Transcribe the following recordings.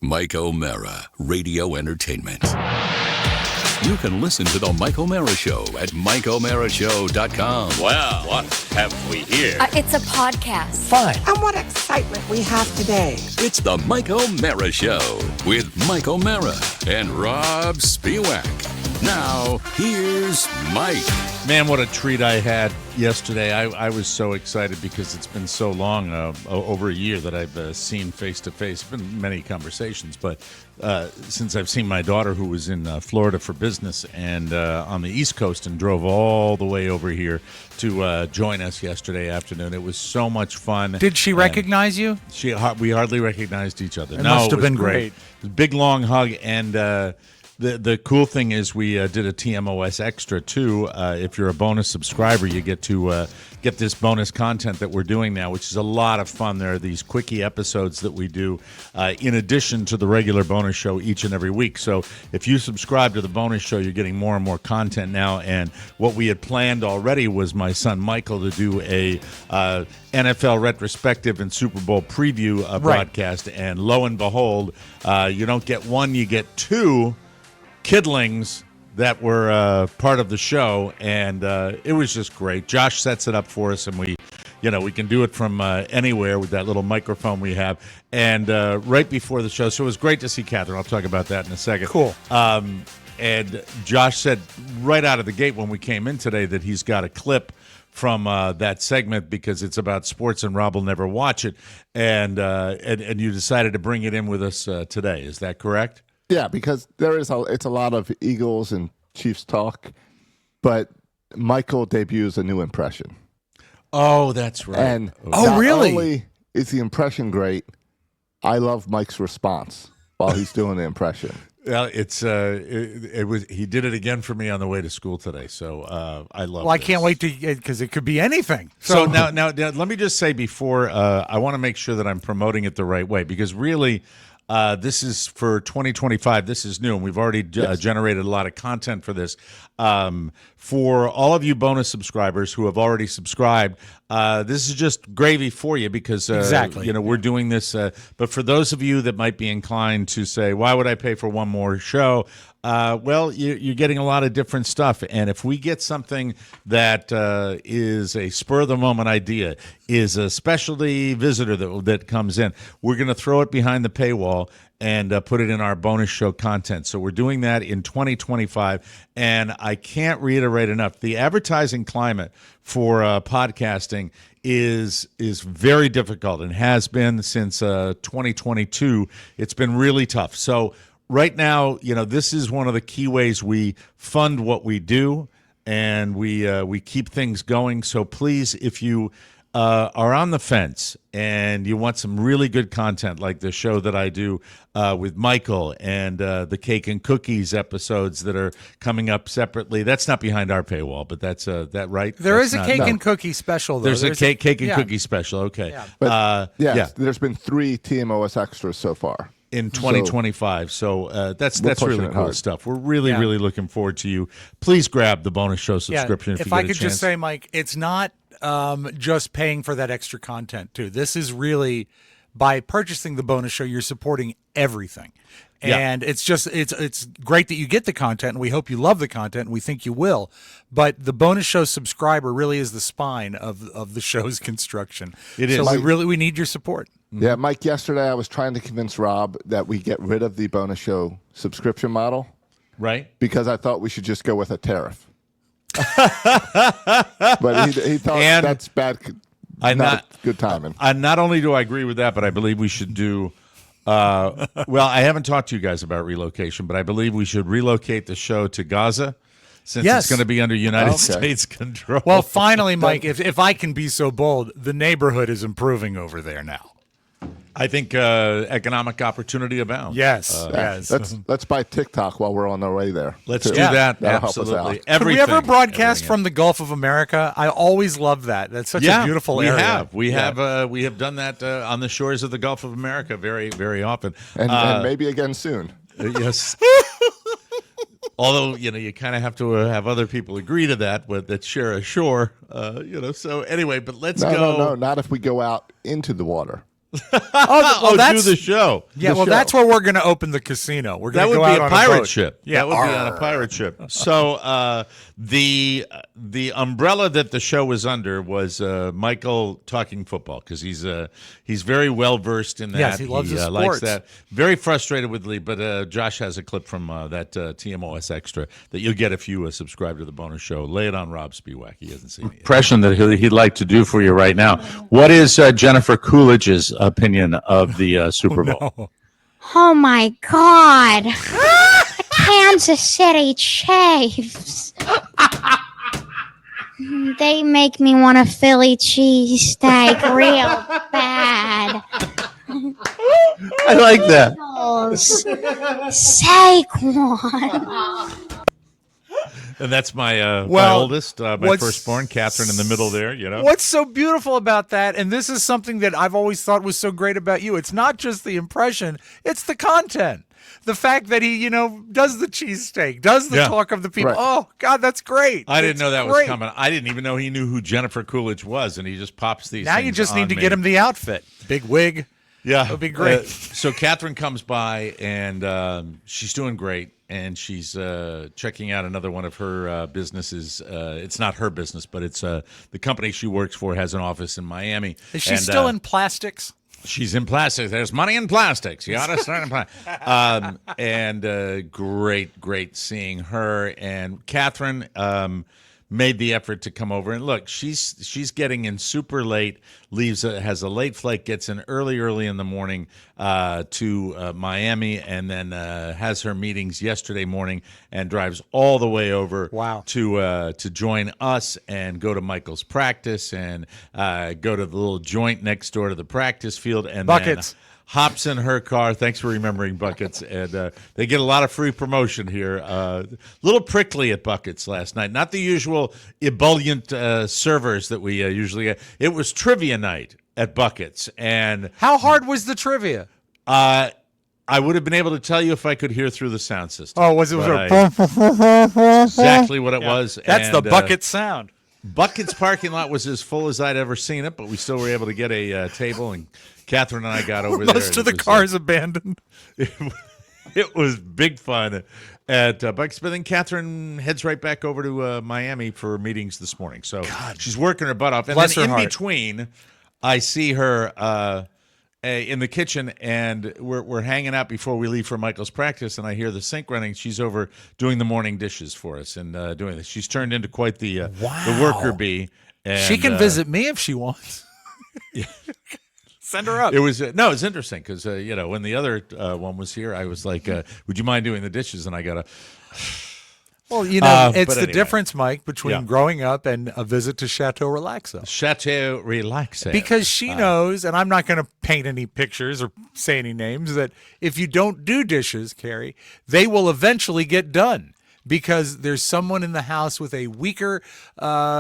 Mike O'Mara, Radio Entertainment. You can listen to The Mike O'Mara Show at MikeO'MaraShow.com. Well, what have we here? It's a podcast. Fine. And what excitement we have today. It's The Mike O'Mara Show with Mike O'Mara and Rob Spiewak. Now, here's Mike. Man, what a treat I had yesterday. I was so excited because it's been so long, over a year that I've seen face-to-face. It's been many conversations, but since I've seen my daughter, who was in Florida for business and on the East Coast, and drove all the way over here to join us yesterday afternoon. It was so much fun. Did she recognize you? We hardly recognized each other. It must have been great. It was a big, long hug, and the cool thing is we did a TMOS Extra, too. If you're a bonus subscriber, you get to get this bonus content that we're doing now, which is a lot of fun. There are these quickie episodes that we do in addition to the regular bonus show each and every week. So if you subscribe to the bonus show, you're getting more and more content now. And what we had planned already was my son Michael to do a NFL retrospective and Super Bowl preview broadcast. And lo and behold, you don't get one, you get two kidlings that were part of the show, and it was just great. Josh sets it up for us, and we can do it from anywhere with that little microphone we have. And right before the show, so it was great to see Catherine. I'll talk about that in a second. Cool. And Josh said right out of the gate when we came in today that he's got a clip from that segment because it's about sports and Rob will never watch it. And you decided to bring it in with us today. Is that correct? Yeah, because it's a lot of Eagles and Chiefs talk, but Michael debuts a new impression. Oh, that's right. And really? Not only is the impression great, I love Mike's response while he's doing the impression. Well, it was he did it again for me on the way to school today, so I love. Well, I can't wait to because it could be anything. So now, let me just say before I want to make sure that I'm promoting it the right way because really. This is for 2025. This is new, and we've already generated a lot of content for this. For all of you bonus subscribers who have already subscribed, this is just gravy for you because exactly. We're doing this. But for those of you that might be inclined to say, "Why would I pay for one more show?" Well, you're getting a lot of different stuff, and if we get something that is a spur-of-the-moment idea, is a specialty visitor that comes in, we're going to throw it behind the paywall and put it in our bonus show content. So we're doing that in 2025, and I can't reiterate enough, the advertising climate for podcasting is very difficult and has been since 2022. It's been really tough. So right now, this is one of the key ways we fund what we do, and we keep things going. So please, if you are on the fence and you want some really good content like the show that I do with Michael and the Cake and Cookies episodes that are coming up separately, that's not behind our paywall, but that's that right? There is a Cake and Cookie special, though. There's a cake and cookie special, okay. Yeah. But, there's been 3 TMOS extras so far. In 2025, so that's really cool hard. stuff. We're really looking forward to you. Please grab the bonus show subscription if you get a chance. If I could just say, Mike, it's not just paying for that extra content too. This is really by purchasing the bonus show, you're supporting everything. And it's great that you get the content, and we hope you love the content, and we think you will. But the bonus show subscriber really is the spine of the show's construction. It is. So we need your support. Yeah, Mike, yesterday I was trying to convince Rob that we get rid of the bonus show subscription model. Right. Because I thought we should just go with a tariff. But he thought that's bad. Not good timing. Not only do I agree with that, but I believe we should do well, I haven't talked to you guys about relocation, but I believe we should relocate the show to Gaza since it's going to be under United States control. Well, finally, Mike, if I can be so bold, the neighborhood is improving over there now. I think economic opportunity abounds. Yes, yes. Let's buy TikTok while we're on our way there. Let's do that. That'll help us Absolutely. out. Could we ever broadcast from the Gulf of America? I always love that. That's such a beautiful area. We have done that on the shores of the Gulf of America very, very often. And maybe again soon. Yes. Although, you kind of have to have other people agree to that, that share a shore, So anyway, but let's go. No, not if we go out into the water. well, do the show. Yeah, well, that's where we're going to open the casino. We're going That to would go be out a on pirate boat. ship. Yeah, that would be on a pirate ship. So the umbrella that the show was under was Michael talking football, because he's very well versed in that. Yes, he loves his sports. Likes that. Very frustrated with Lee, but Josh has a clip from that TMOS Extra that you'll get if you subscribe to the bonus show. Lay it on Rob Spiewak. He hasn't seen it yet. Impression that he'd like to do for you right now. What is Jennifer Coolidge's opinion of the Super Bowl? No. Oh my God. Kansas City Chiefs. They make me want a Philly cheesesteak real bad. I like that. Saquon. And that's my Well, oldest, my what's- firstborn, Catherine, in the middle there. You know, What's so beautiful about that, and this is something that I've always thought was so great about you, it's not just the impression, it's the content. The fact that he, does the cheesesteak, does the talk of the people. Right. Oh, God, that's great. I didn't It's know that was great. coming. I didn't even know he knew who Jennifer Coolidge was, and he just pops these. Now you things just need on to me. get him the outfit. Big wig. Yeah, That would be great. So Catherine comes by, and she's doing great, and she's checking out another one of her businesses. It's not her business, but it's the company she works for has an office in Miami. Is she still in plastics? She's in plastics. There's money in plastics. You got to start in plastics. And great seeing her. And Catherine made the effort to come over. And look, she's getting in super late, has a late flight, gets in early in the morning to Miami, and then has her meetings yesterday morning and drives all the way over to join us and go to Michael's practice and go to the little joint next door to the practice field. And Buckets. Then hops in her car. Thanks for remembering Buckets. And they get a lot of free promotion here. Little prickly at Buckets last night. Not the usual ebullient servers that we usually get. It was trivia night at Buckets. And How hard was the trivia? I would have been able to tell you if I could hear through the sound system. Oh, was it But exactly what it was. That's And, the bucket sound. Buckets parking lot was as full as I'd ever seen it, but we still were able to get a table, and Catherine and I got over there. Most of the cars abandoned. It was big fun at Buckets, but then Catherine heads right back over to Miami for meetings this morning. So she's working her butt off. And Bless then her in heart. between, I see her in the kitchen, and we're hanging out before we leave for Michael's practice, and I hear the sink running. She's over doing the morning dishes for us and doing this. She's turned into quite the worker bee. And, She can visit me if she wants. Send her up. It was it's interesting because when the other one was here, I was like, "Would you mind doing the dishes?" And I got Well, but it's the anyway. difference, Mike, between growing up and a visit to Chateau Relaxo. Chateau Relaxe Because she knows, and I'm not going to paint any pictures or say any names, that if you don't do dishes, Carrie, they will eventually get done. Because there's someone in the house with a weaker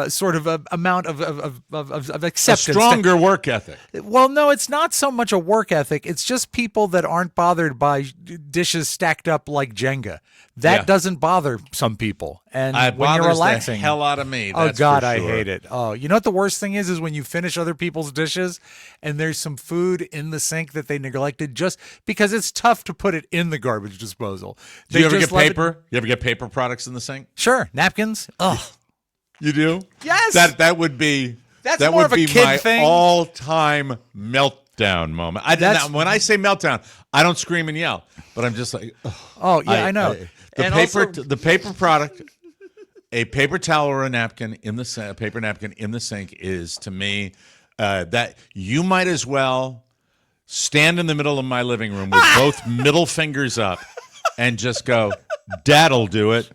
sort of amount of a acceptance. stronger work ethic. Well, no, it's not so much a work ethic. It's just people that aren't bothered by dishes stacked up like Jenga. That doesn't bother some people. And It when you're bothers relaxing, the hell out of me. oh That's God, for I sure. hate it. Oh, you know what the worst thing is when you finish other people's dishes and there's some food in the sink that they neglected just because it's tough to put it in the garbage disposal. Do you ever just get let it- paper? You ever get paper products in the sink? Sure, napkins. Oh, You do? Yes. That would be That's that more would of a be kid my thing. all-time meltdown moment. That's- When I say meltdown, I don't scream and yell, but I'm just like, ugh. oh yeah, I know. The And paper, also- the paper product, a paper towel or a napkin in the a paper napkin in the sink is to me that you might as well stand in the middle of my living room with both middle fingers up and just go, "Dad'll do it."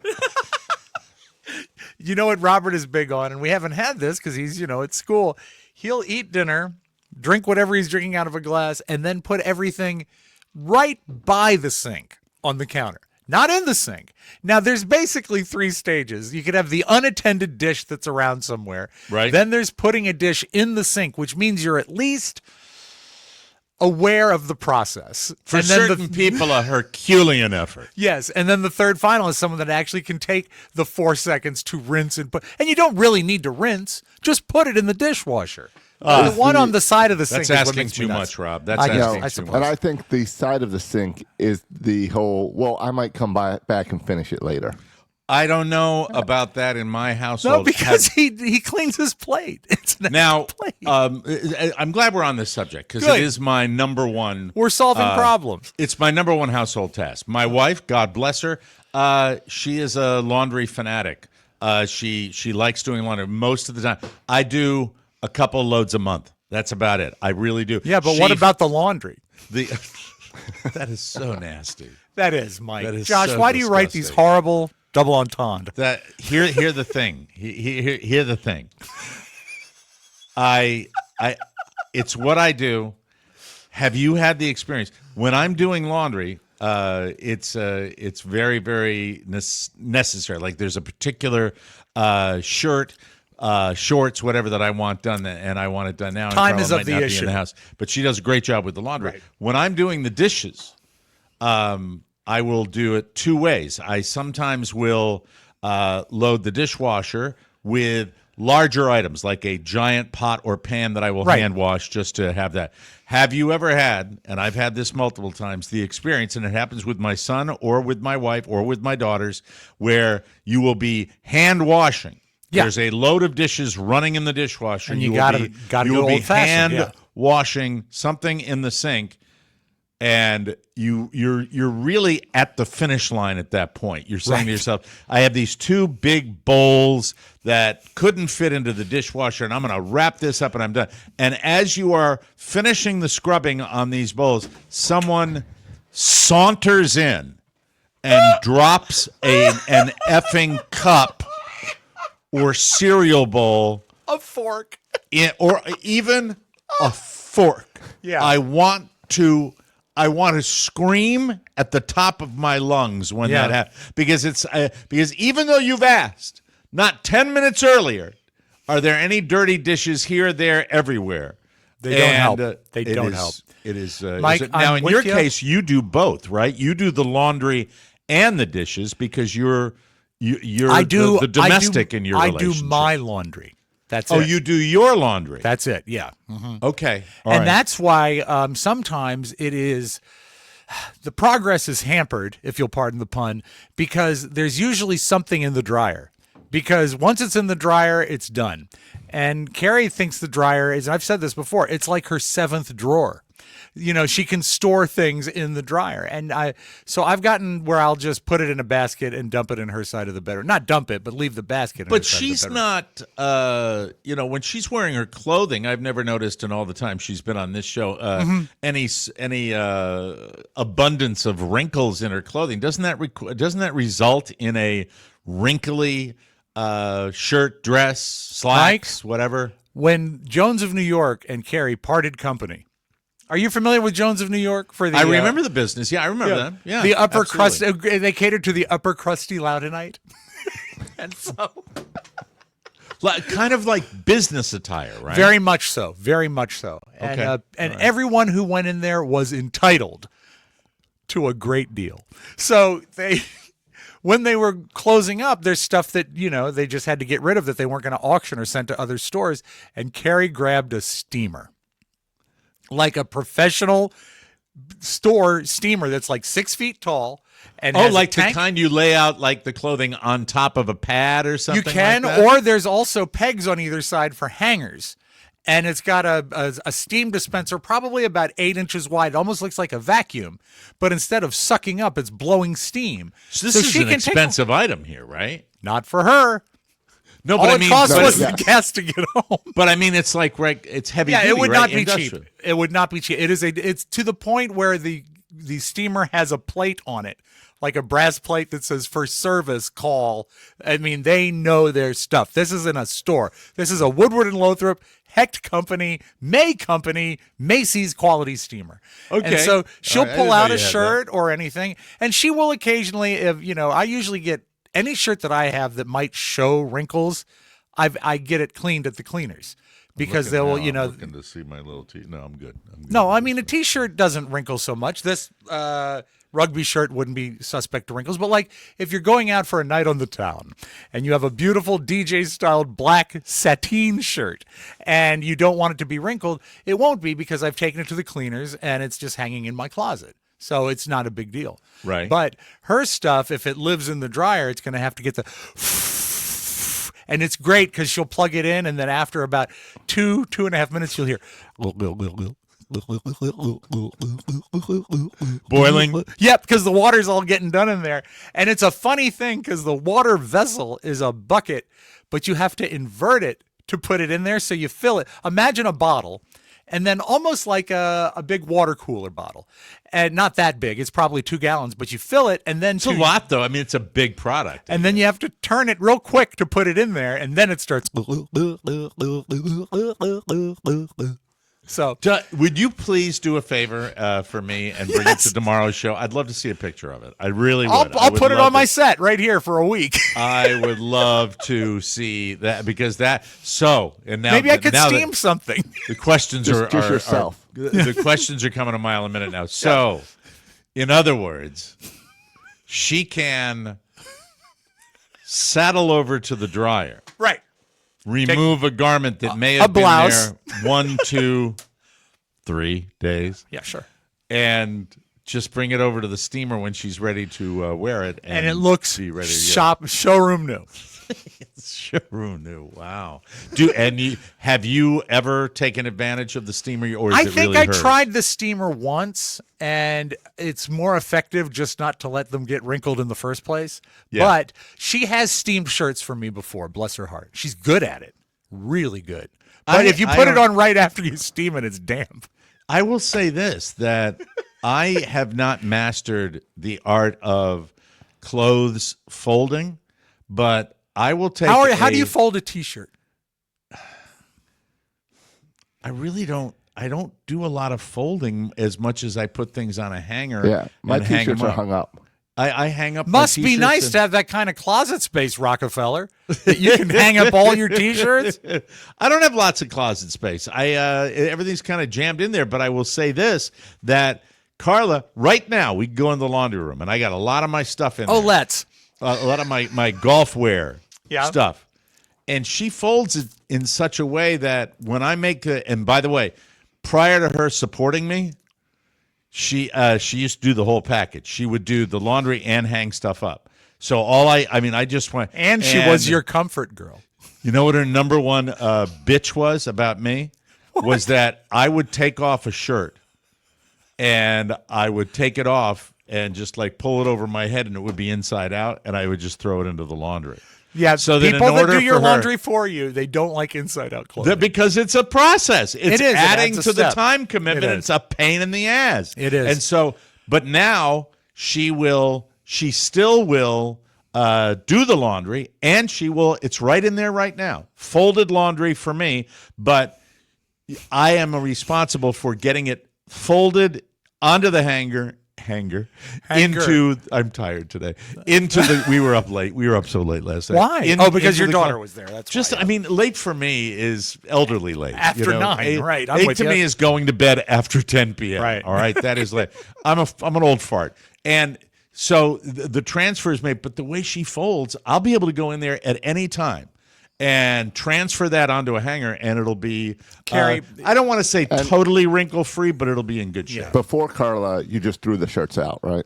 You know what Robert is big on, and we haven't had this because he's, at school. He'll eat dinner, drink whatever he's drinking out of a glass, and then put everything right by the sink on the counter, not in the sink. Now, there's basically 3 stages. You could have the unattended dish that's around somewhere. Right. Then there's putting a dish in the sink, which means you're at least aware of the process. For And then certain people, a Herculean effort. Yes, and then the third final is someone that actually can take the 4 seconds to rinse and put. And you don't really need to rinse; just put it in the dishwasher. The one on the side of the sink. That's is what asking makes me too nuts. much, Rob. That's I guess, asking I too suppose. much. And I think the side of the sink is the whole, well, I might come back and finish it later. I don't know about that in my household. No, because he cleans his plate. It's not Now, his plate. I'm glad we're on this subject because Good. it is my number one. We're solving problems. It's my number one household task. My wife, God bless her, she is a laundry fanatic. She likes doing laundry most of the time. I do a couple loads a month. That's about it. I really do. Yeah, but what about the laundry? That is so nasty. That is, Mike. That is Josh, so why do you write these disgusting. horrible double entendre? That here the thing. Here the thing. I it's what I do. Have you had the experience when I'm doing laundry? It's very very necessary. Like there's a particular shirt, shorts, whatever that I want done, and I want it done now. Time and is Carla of might the not issue. be in the house, but she does a great job with the laundry. Right. When I'm doing the dishes, I will do it two ways. I sometimes will load the dishwasher with larger items like a giant pot or pan that I will Right. hand wash just to have that. Have you ever had, and I've had this multiple times, the experience, and it happens with my son or with my wife or with my daughters, where you will be hand washing. Yeah. There's a load of dishes running in the dishwasher. And you will gotta be- go you will be old-fashioned, hand yeah. washing something in the sink, and you're really at the finish line at that point. You're saying to yourself, I have these two big bowls that couldn't fit into the dishwasher, and I'm going to wrap this up and I'm done. And as you are finishing the scrubbing on these bowls, someone saunters in and drops an effing cup or cereal bowl A fork. or even a fork. Yeah. I want to scream at the top of my lungs when Yeah. that happens because even though you've asked not 10 minutes earlier, are there any dirty dishes here, there, everywhere? They don't help. They it don't is- help. It is Mike, now I'm in with your you. case you do both, right? You do the laundry and the dishes because you're the domestic in your I relationship. do my laundry. That's Oh, it. you do your laundry. That's it. Yeah. Okay. All And right. that's why sometimes it is the progress is hampered, if you'll pardon the pun, because there's usually something in the dryer. Because once it's in the dryer, it's done. And Carrie thinks the dryer is, I've said this before, it's like her seventh drawer. You know, she can store things in the dryer. And so I've gotten where I'll just put it in a basket and dump it in her side of the bedroom. Not dump it, but leave the basket in her But side of the she's bedroom. not, when she's wearing her clothing, I've never noticed in all the time she's been on this show any abundance of wrinkles in her clothing. Doesn't that result in a wrinkly shirt, dress, slacks, whatever? When Jones of New York and Carrie parted company. Are you familiar with Jones of New York? I remember the business. Yeah, I remember them. Yeah, the upper absolutely. crust. They catered to the upper crusty Loudonite, and so Kind of like business attire, right? very much so, very much so. And Okay. and everyone who went in there was entitled to a great deal. So they. When they were closing up, there's stuff that, they just had to get rid of that they weren't going to auction or send to other stores. And Carrie grabbed a steamer, like a professional store steamer that's like 6 feet tall. And has a like the tank. kind you lay out like the clothing on top of a pad or something. You can, like that? or there's also pegs on either side for hangers. And it's got a steam dispenser probably about 8 inches wide. It almost looks like a vacuum. But instead of sucking up, it's blowing steam. So this is an expensive item here, right? Not for her. No, All but I it mean, cost but- was the gas to get home. But I mean, it's like it's heavy. Yeah, duty, it would right? not be Industrial. cheap. It would not be cheap. It's to the point where the steamer has a plate on it, like a brass plate that says "for service call." I mean, they know their stuff. This isn't a store. This is a Woodward and Lothrop, Hecht Company, Macy's quality steamer. Okay. And so she'll All right, I pull didn't know out you a had shirt or anything, and she will occasionally, if I usually get any shirt that I have that might show wrinkles. I get it cleaned at the cleaners. because Looking they'll, now, you know. I'm looking to see my little T. No, I'm good. No, I mean a T-shirt doesn't wrinkle so much. This rugby shirt wouldn't be suspect to wrinkles, but like if you're going out for a night on the town and you have a beautiful DJ-styled black sateen shirt and you don't want it to be wrinkled, it won't be because I've taken it to the cleaners and it's just hanging in my closet. So it's not a big deal. Right. But her stuff, if it lives in the dryer, it's going to have to get the... And it's great because she'll plug it in, and then after about 2.5 minutes, you'll hear... Boiling. Yep, because the water's all getting done in there. And it's a funny thing because the water vessel is a bucket, but you have to invert it to put it in there. So you fill it. Imagine a bottle, and then almost like a big water cooler bottle. And not that big. It's probably 2 gallons, but you fill it, and then... It's a lot, though. I mean, it's a big product. And then you have to turn it real quick to put it in there, and then it starts... So, would you please do a favor for me and bring it to tomorrow's show? I'd love to see a picture of it. I really would. I'll put it on my set right here for a week. I would love to see that because that. So and now maybe I could now steam something. The questions Just yourself. The questions are coming a mile a minute now. So, in other words, she can saddle over to the dryer. Right. Remove a garment that may have been blouse. there 1, 2, 3 days. Yeah, sure. And just bring it over to the steamer when she's ready to wear it. And it looks be ready to showroom new. Showroom new. Wow. Have you ever taken advantage of the steamer, or is I it think really I hers? tried the steamer once, and it's more effective just not to let them get wrinkled in the first place. Yeah. But she has steamed shirts for me before, bless her heart. She's good at it. Really good. But if you put it on right after you steam it, it's damp. I will say this, that I have not mastered the art of clothes folding, but I will take How do you fold a T-shirt? I really don't. I don't do a lot of folding as much as I put things on a hanger. Yeah, my and hang T-shirts them are hung up. I hang up. my Must be T-shirts nice and- to have that kind of closet space, Rockefeller, that you can hang up all your T-shirts. I don't have lots of closet space. Everything's kind of jammed in there. But I will say this: that Carla, right now, we can go in the laundry room, and I got a lot of my stuff in there. Oh, let's. A lot of my golf wear stuff. And she folds it in such a way that when I make and by the way, prior to her supporting me, she used to do the whole package. She would do the laundry and hang stuff up. So I just went. And she was your comfort girl. You know what her number one bitch was about me? Was that I would take off a shirt and I would take it off and just like pull it over my head and it would be inside out and I would just throw it into the laundry. Yeah, so then people in that order do your for her- laundry for you, they don't like inside-out clothing. Because it's a process. It's It is. It adding adds a to the step. time commitment. It And is. it's a pain in the ass. It is. And so, but now she still will do the laundry and it's right in there right now. Folded laundry for me, but I am responsible for getting it folded onto the hanger. I'm tired today. We were up late. We were up so late last night. Why? Because your daughter was there. That's just. why. I mean, late for me is elderly late. After 9, right. I'm 8 with to you. me is going to bed after 10 p.m. Right. All right, that is late. I'm an old fart, and so the transfer is made. But the way she folds, I'll be able to go in there at any time and transfer that onto a hanger, and it'll be Carrie- I don't want to say totally wrinkle free, but it'll be in good shape. Before Carla, you just threw the shirts out, right?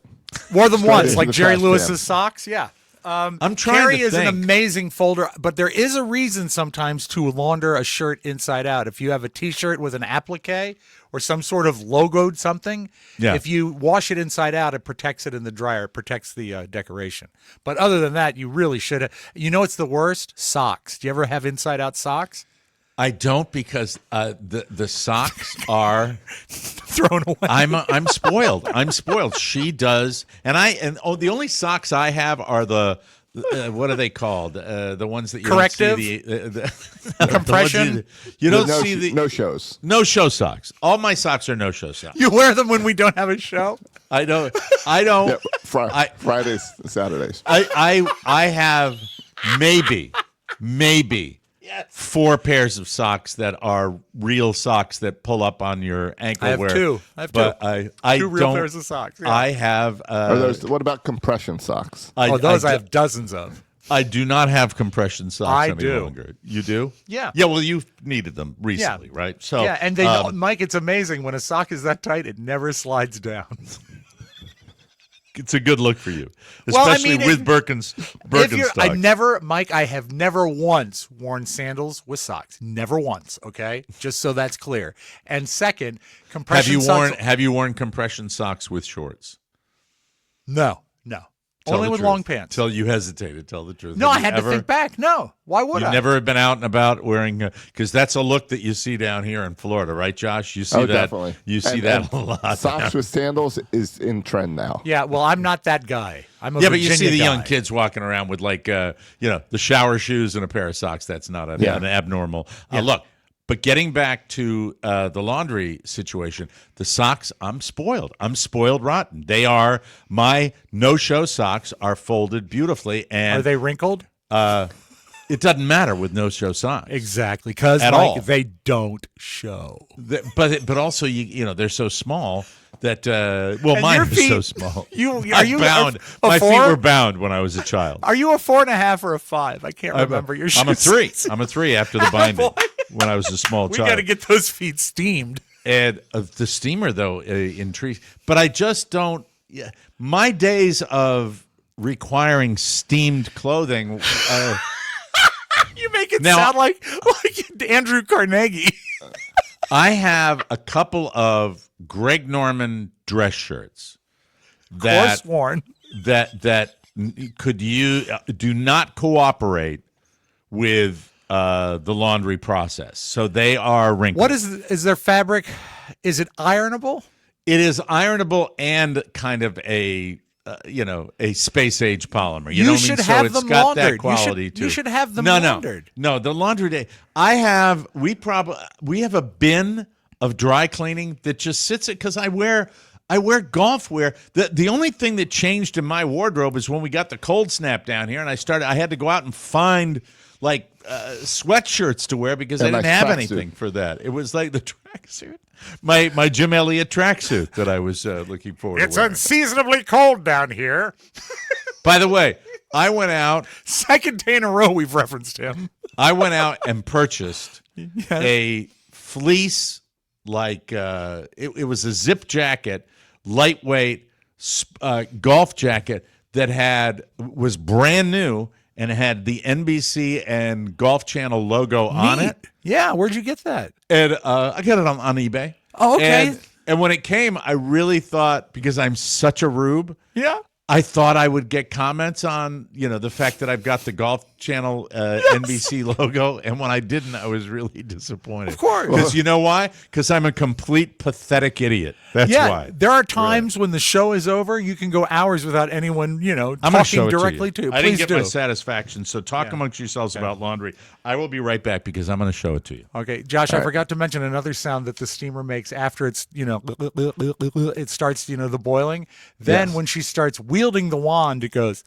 Wore them Straight once, into like the Jerry trash Lewis's can. socks. Yeah. I'm trying Carrie to is an think. amazing folder, but there is a reason sometimes to launder a shirt inside out. If you have a T-shirt with an applique or some sort of logoed something, if you wash it inside out, it protects it in the dryer. It protects the decoration. But other than that, you really should have. You know what's the worst? Socks. Do you ever have inside-out socks? I don't because the socks are Thrown away. I'm spoiled. I'm spoiled. She does, and the only socks I have are the what are they called? The ones that you Corrective? don't see the Compression? you don't no, see the no shows. no show socks. All my socks are no show socks. You wear them when we don't have a show? I don't. Yeah, I- Fridays and Saturdays. I have maybe 4 pairs of socks that are real socks that pull up on your ankle. I have wear. two. I have but two. I Two real don't, pairs of socks. Yeah. I have. What about compression socks? Those I have dozens of. I do not have compression socks I any do. longer. You do? Yeah. Yeah, well, you've needed them recently, right? So yeah, and Mike, it's amazing. When a sock is that tight, it never slides down. it's a good look for you, especially with Birkenstocks. Mike, I have never once worn sandals with socks. Never once, okay? Just so that's clear. And second, compression socks. Have you worn compression socks with shorts? No. Only with long pants. Till you hesitated. Tell the truth. No, I had to think back. No, why would I? You've never been out and about wearing because that's a look that you see down here in Florida, right, Josh? You see that. Definitely. You see that a lot. Socks with sandals is in trend now. Yeah, well, I'm not that guy. I'm a but Virginia you see the guy. young kids walking around with the shower shoes and a pair of socks. That's not an abnormal look. But getting back to the laundry situation, the socks, I'm spoiled. I'm spoiled rotten. They are my no-show socks are folded beautifully. And are they wrinkled? It doesn't matter with no-show socks. Exactly, because they don't show. But also, they're so small that mine are so small. Bound? My feet were bound when I was a child. Are you a 4.5 or a 5? I can't remember your shoes. I'm a 3. I'm a 3 after the binding when I was a small child. We got to get those feet steamed. And the steamer, though, intrigues. But I just don't. Yeah, my days of requiring steamed clothing. You make it sound like Andrew Carnegie. I have a couple of Greg Norman dress shirts that do not cooperate with the laundry process, so they are wrinkled. What is their fabric? Is it ironable? It is ironable and kind of a space age polymer. You know what I mean? Have it's them got laundered. that quality too. You should have them laundered. No, the laundry day. We have a bin of dry cleaning that just sits it because I wear golf wear. The only thing that changed in my wardrobe is when we got the cold snap down here, and I had to go out and find sweatshirts to wear because I didn't have anything for that. It was like the tracksuit, my Jim Elliott tracksuit that I was looking forward to. It's unseasonably cold down here. By the way, I went out. Second day in a row we've referenced him. I went out and purchased a fleece, it was a zip jacket, lightweight golf jacket that was brand new. And it had the NBC and Golf Channel logo on it. Yeah, where'd you get that? And I got it on eBay. Oh, okay. And when it came, I really thought, because I'm such a rube, I thought I would get comments on, the fact that I've got the Golf Channel NBC logo. And when I didn't, I was really disappointed. Of course. Because you know why? Because I'm a complete pathetic idiot. That's why. There are times when the show is over, you can go hours without anyone, talking directly to you. I didn't get my satisfaction. So talk amongst yourselves about laundry. I will be right back because I'm going to show it to you. Okay, Josh, I forgot to mention another sound that the steamer makes after it's, it starts, the boiling. Then when she starts wielding the wand, it goes.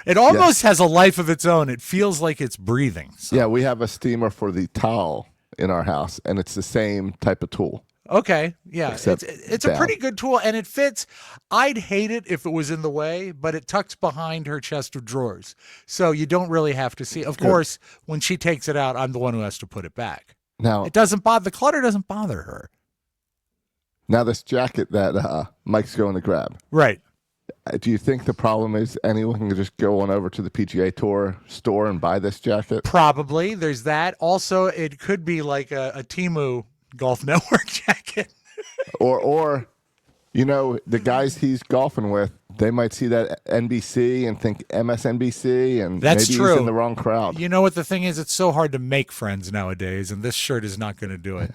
It almost has a life of its own. It feels like it's breathing. So. Yeah, we have a steamer for the towel in our house, and it's the same type of tool. Okay, yeah. It's a pretty good tool, and it fits. I'd hate it if it was in the way, but it tucks behind her chest of drawers. So you don't really have to see. Of course, when she takes it out, I'm the one who has to put it back. Now, the clutter doesn't bother her. Now, this jacket that Mike's going to grab. Right. Do you think the problem is anyone can just go on over to the PGA Tour store and buy this jacket? Probably. There's that. Also, it could be like a Temu Golf Network jacket. or the guys he's golfing with, they might see that NBC and think MSNBC, and that's maybe true. He's in the wrong crowd. You know what the thing is? It's so hard to make friends nowadays, and this shirt is not going to do it.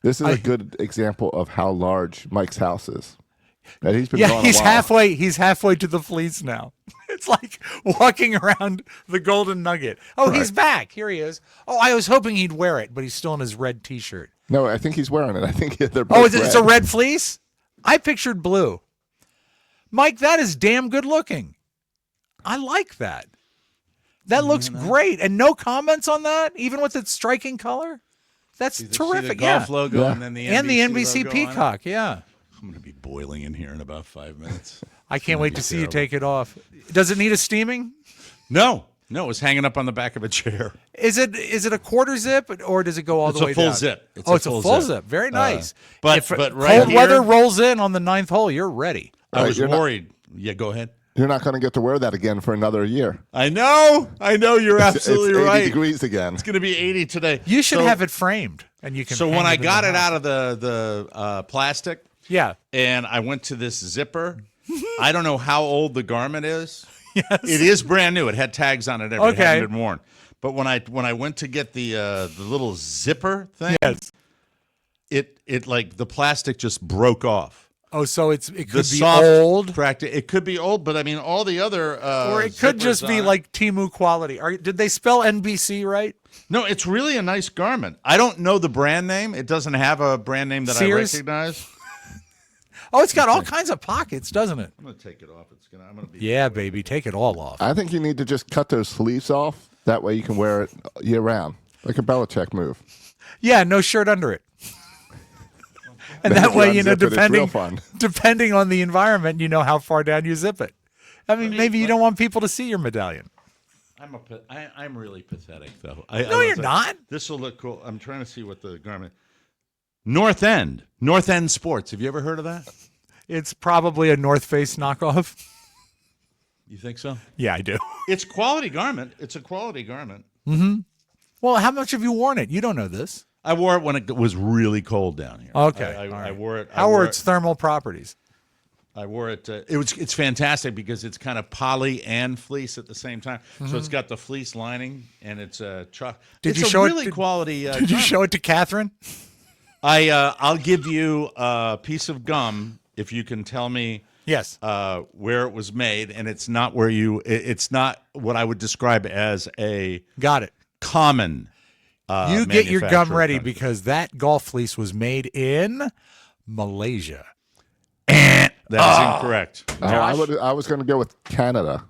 This is a good example of how large Mike's house is. And he's been he's halfway. He's halfway to the Fleece now. It's like walking around the Golden Nugget. Oh, He's back. Here he is. Oh, I was hoping he'd wear it, but he's still in his red T-shirt. No, I think he's wearing it. I think they're both it's a red fleece? I pictured blue. Mike, that is damn good looking. I like that. That looks great. And no comments on that, even with its striking color? That's See terrific. the golf Yeah. logo and then the NBC logo on it? Peacock. Yeah. I'm going to be boiling in here in about 5 minutes. I can't wait to see you terrible. take it off. Does it need a steaming? No, it was hanging up on the back of a chair. Is it a quarter zip or does it go all It's the a way full down? zip. It's a full zip. Very nice. but if right cold here- weather rolls in on the 9th hole, you're ready. I was you're not- worried. Yeah, go ahead. You're not going to get to wear that again for another year. I know. You're absolutely it's 80 right. degrees again. It's going to be 80 today. You should So- have it framed, and you can. So hang when I in got the it house. out of the plastic, yeah, and I went to this zipper, I don't know how old the garment is. Yes, it is brand new. It had tags on it. It Okay. hadn't been worn. But when I went to get the little zipper thing, yes. it like the plastic just broke off. Oh, so it The could be soft old, cracked. It could be old, but I mean all the other or it could zippers just be on it- like Temu quality. Did they spell NBC right? No, it's really a nice garment. I don't know the brand name. It doesn't have a brand name that Sears? I recognize. Oh, it's got all kinds of pockets, doesn't it? I'm gonna take it off. I'm gonna be. Yeah, baby, take it all off. I think you need to just cut those sleeves off. That way you can wear it year round, like a Belichick move. Yeah, no shirt under it. And Then that if you way, unzip it, it's real depending fun. depending on the environment, you know how far down you zip it. I mean, maybe you don't want people to see your medallion. I'm really pathetic though. No, you're not. This will look cool. I'm trying to see what the garment. North End Sports. Have you ever heard of that? It's probably a North Face knockoff. You think so? Yeah, I do. It's quality garment. It's a quality garment. Well, how much have you worn it? You don't know this. I wore it when it was really cold down here. Okay, I all right. wore it. How are its thermal properties? I wore it. It's fantastic because it's kind of poly and fleece at the same time. So it's got the fleece lining and it's chalk. Did it's you a show it really to- quality? Did you garment. show it to Catherine? I'll give you a piece of gum if you can tell me Yes. where it was made, and it's not where it's not what I would describe as a Got it. common. You get your gum manufacturer ready country. because that golf fleece was made in Malaysia. That is incorrect. I was going to go with Canada.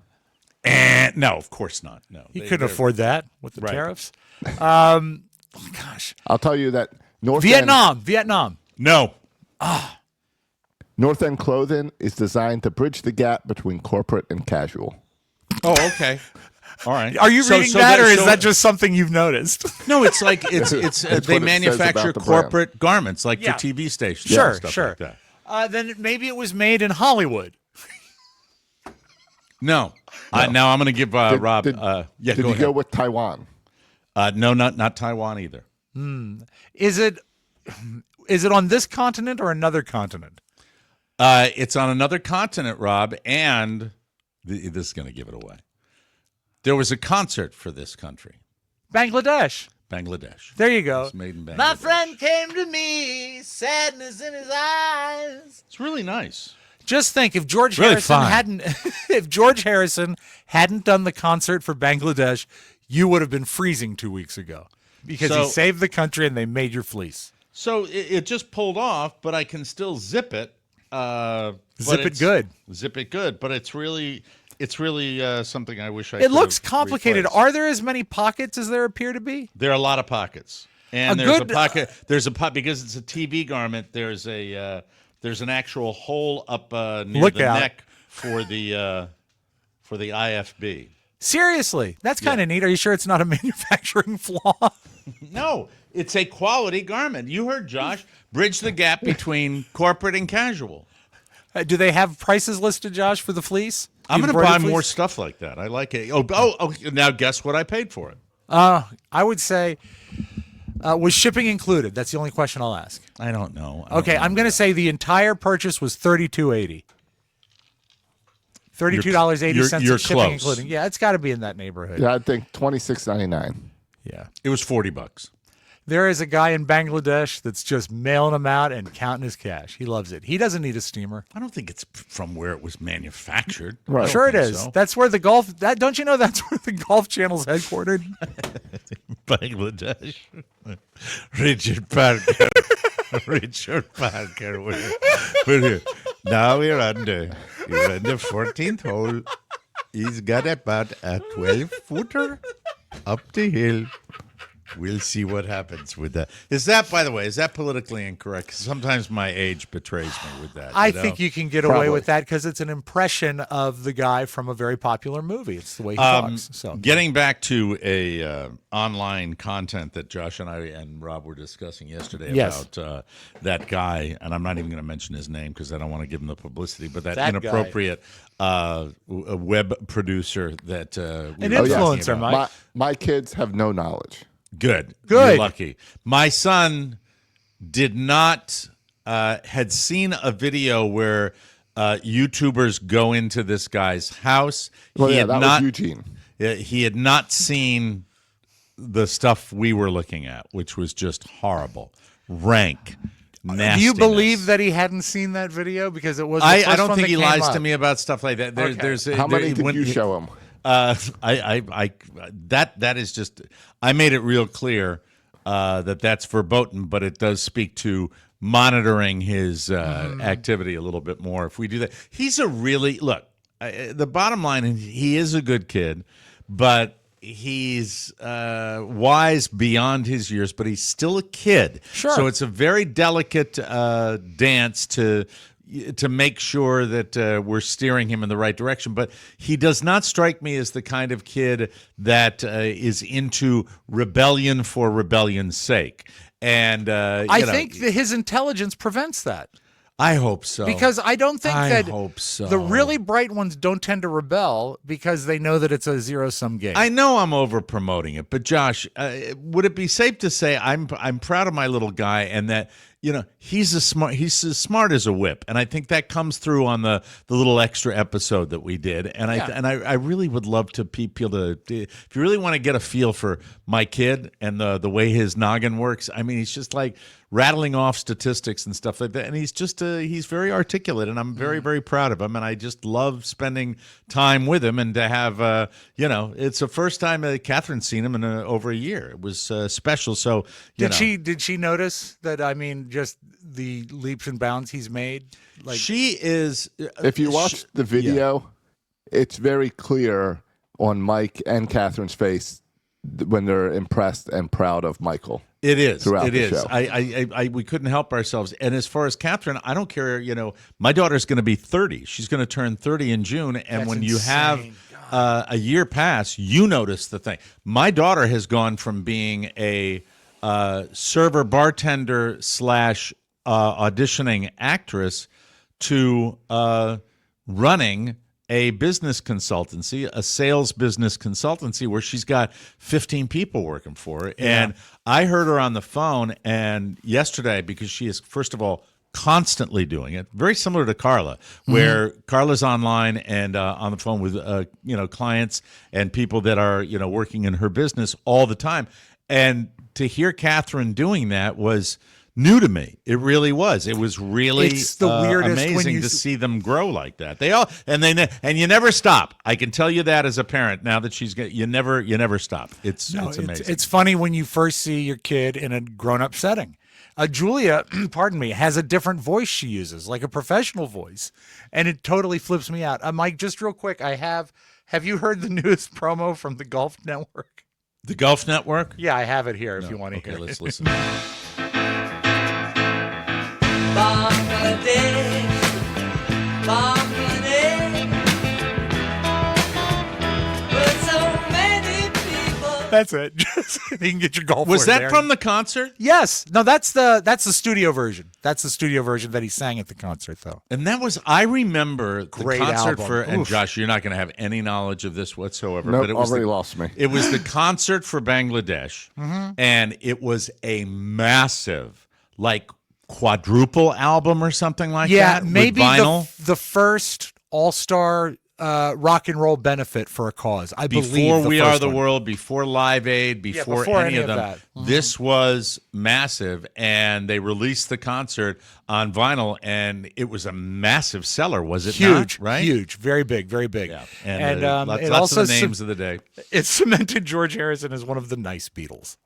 No, of course not. No, You couldn't afford that with the Right. tariffs. Gosh. I'll tell you that North Vietnam. No, North End clothing is designed to bridge the gap between corporate and casual. Oh, okay. All right. Are you So- reading so that, or is so- that just something you've noticed? No, it's like it's That's they what it says manufacture about the brand. corporate garments like Yeah. for TV stations. Sure, and stuff sure. Like that. Then maybe it was made in Hollywood. No. Now I'm going to give Rob. Did yeah, you go ahead. go with Taiwan? No, not Taiwan either. Is it on this continent or another continent? It's on another continent, Rob, and this is going to give it away. There was a concert for this country, Bangladesh. Bangladesh. There you go. It's made in Bangladesh. My friend came to me, sadness in his eyes. It's really nice. Just think if George Really Harrison fun. hadn't done the concert for Bangladesh, you would have been freezing 2 weeks ago because So- he saved the country and they made your fleece. So it just pulled off, but I can still zip it. But Zip it it's- good. Zip it good, but it's really something I wish I. It could looks have complicated. replaced. Are there as many pockets as there appear to be? There are a lot of pockets, and A there's good- a pocket. There's a pot because it's a TV garment. There's an actual hole up near Look the out. neck for the IFB. Seriously, that's kind of neat. Are you sure it's not a manufacturing flaw? No, it's a quality garment. You heard Josh. Bridge the gap between corporate and casual. Do they have prices listed, Josh, for the fleece? I'm going to Embroidered buy more fleece? stuff like that. I like it. Oh! Now guess what I paid for it. I would say, was shipping included? That's the only question I'll ask. I don't know. Okay, I'm going to say the entire purchase was $32.80. $32.80 you're of shipping close. including. Yeah, it's got to be in that neighborhood. Yeah, I think $26.99. Yeah. It was $40. There is a guy in Bangladesh that's just mailing them out and counting his cash. He loves it. He doesn't need a steamer. I don't think it's from where it was manufactured. Right. I don't Sure it think is. so. That's where the golf. Don't you know that's where the Golf Channel's headquartered? Bangladesh. Richard Parker. Richard Parker. We're here. Now we're on the 14th hole. He's got about a 12-footer up the hill. We'll see what happens with that. Is that, by the way, is that politically incorrect? 'Cause sometimes my age betrays me with that. I think you can get Probably. away with that because it's an impression of the guy from a very popular movie. It's the way he talks. So Getting back to a online content that Josh and I and Rob were discussing yesterday Yes. about that guy, and I'm not even going to mention his name because I don't want to give him the publicity, but that That inappropriate web producer that we An were talking influencer, about. Mike. My kids have no knowledge. Good. Good. You're lucky. My son did not had seen a video where YouTubers go into this guy's house. Well, He yeah, had that not, was Eugene. He had not seen the stuff we were looking at, which was just horrible, rank, nastiness. do you believe that he hadn't seen that video because it was? The I first don't one think that he came lies up. to me about stuff like that. Okay. There's How many did you show him? That is just. I made it real clear that that's verboten, but it does speak to monitoring his activity a little bit more. If we do that, he's a really look. The bottom line is he is a good kid, but he's wise beyond his years. But he's still a kid. Sure. So it's a very delicate dance to make sure that we're steering him in the right direction. But he does not strike me as the kind of kid that is into rebellion for rebellion's sake. And I think that his intelligence prevents that. I hope so. Because I don't think I that hope so. the really bright ones don't tend to rebel because they know that it's a zero-sum game. I know I'm over promoting it, but Josh, would it be safe to say I'm proud of my little guy and that he's as smart as a whip, and I think that comes through on the little extra episode that we did, and I really would love to people to, if you really want to get a feel for my kid and the way his noggin works. I mean, he's just like rattling off statistics and stuff like that, and he's just he's very articulate, and I'm very very proud of him, and I just love spending time with him, and to have it's the first time Catherine's seen him in over a year. It was special. So did she notice that? I mean, just the leaps and bounds he's made. Like she is. If you watch the video, it's very clear on Mike and Catherine's face when they're impressed and proud of Michael. It is. Throughout It the is. show. We couldn't help ourselves. And as far as Catherine, I don't care. My daughter's going to be 30. She's going to turn 30 in June. And That's when you insane. have a year pass, you notice the thing. My daughter has gone from being a server, bartender / auditioning actress to running a business consultancy, a sales business consultancy where she's got 15 people working for her. Yeah. And I heard her on the phone and yesterday, because she is, first of all, constantly doing it, very similar to Carla, where Carla's online and on the phone with clients and people that are working in her business all the time. And to hear Catherine doing that was new to me. It really was. It was really It's the weirdest when amazing you to see them grow like that. They all and you never stop. I can tell you that as a parent. Now that you never stop. It's amazing. It's funny when you first see your kid in a grown-up setting. Julia, pardon me, has a different voice she uses, like a professional voice, and it totally flips me out. Mike, just real quick, have you heard the newest promo from the Gulf Network? The Gulf Network? Yeah, I have it here if you want to hear Okay, it. let's listen. Bangladesh, Bangladesh, with so many people. That's it. Just, you can get your golf. Was word that there. from the concert? Yes. No, that's the studio version. That's the studio version that he sang at the concert, though. And that was, I remember the Great concert album. for, and Oof. Josh, you're not going to have any knowledge of this whatsoever. Nope, but it was already lost me. It was the concert for Bangladesh, and it was a massive, like, quadruple album or something like Yeah, that. maybe with vinyl. the first all-star rock and roll benefit for a cause. I believe Before the We first Are the one. World, before Live Aid, before before any any of of them. that. This was massive, and they released the concert on vinyl, and it was a massive seller, was it Huge, not? Right? huge, very big, very big. Yeah. And lots, it lots also of the names of the day, it cemented George Harrison as one of the nice Beatles.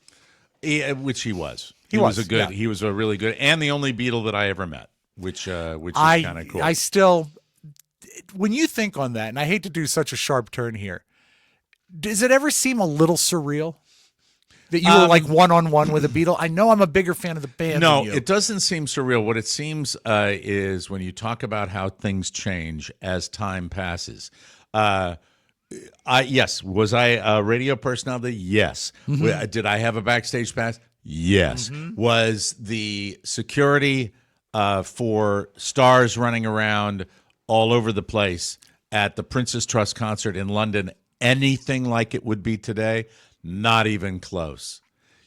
which he was. He was, a good. yeah. He was a really good, and the only Beatle that I ever met, which is kind of cool. I still, when you think on that, and I hate to do such a sharp turn here, does it ever seem a little surreal that you were like one-on-one with a Beatle? I know I'm a bigger fan of the band No, than you. it doesn't seem surreal. What it seems is when you talk about how things change as time passes. Yes. Was I a radio personality? Yes. Did I have a backstage pass? Yes. Was the security for stars running around all over the place at the Princess Trust concert in London anything like it would be today? Not even close.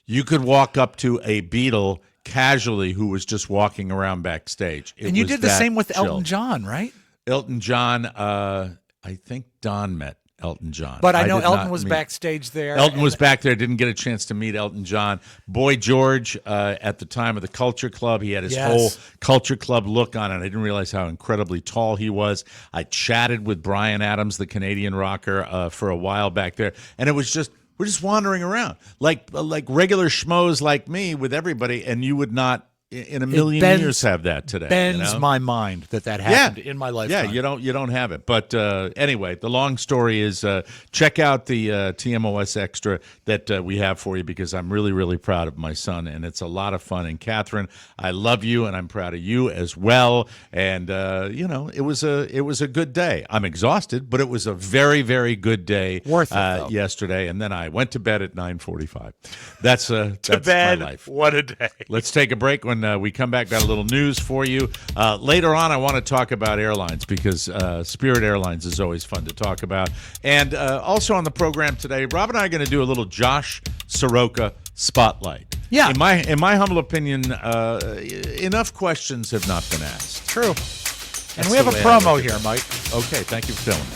You could walk up to a Beatle casually who was just walking around backstage. And you did the same with chill. Elton John, right? Elton John, I think Don met Elton John. But I know did Elton not was meet- backstage there. Elton was back there. Didn't get a chance to meet Elton John. Boy George, at the time of the Culture Club, he had his whole Culture Club look on, and I didn't realize how incredibly tall he was. I chatted with Bryan Adams, the Canadian rocker, for a while back there, and it was just we're just wandering around like regular schmoes like me with everybody, and you would not in a million years have that today. Bends my mind that happened in my lifetime. Yeah, you don't have it. But anyway, the long story is check out the TMOS Extra that we have for you because I'm really, really proud of my son, and it's a lot of fun. And Catherine, I love you, and I'm proud of you as well. And it was a good day. I'm exhausted, but it was a very, very good day. Worth it, though. Yesterday, and then I went to bed at 9:45. That's bed. my life. What a day. Let's take a break. When we come back, got a little news for you. Later on, I want to talk about airlines because Spirit Airlines is always fun to talk about. And also on the program today, Rob and I are going to do a little Josh Soroka spotlight. Yeah. In my humble opinion, enough questions have not been asked. True. And That's we have a the way I promo look at here, it. Mike. Okay, thank you for telling me.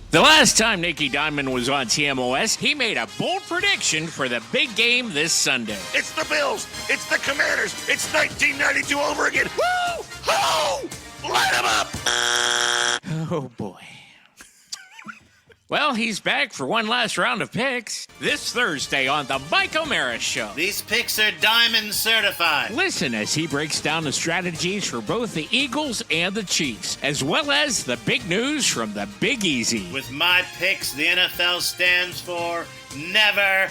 The last time Nicky Diamond was on TMOS, he made a bold prediction for the big game this Sunday. It's the Bills. It's the Commanders. It's 1992 over again. Woo! Ho! Light 'em up! Oh, boy. Well, he's back for one last round of picks this Thursday on the Mike O'Mara Show. These picks are diamond certified. Listen as he breaks down the strategies for both the Eagles and the Chiefs, as well as the big news from the Big Easy. With my picks, the NFL stands for never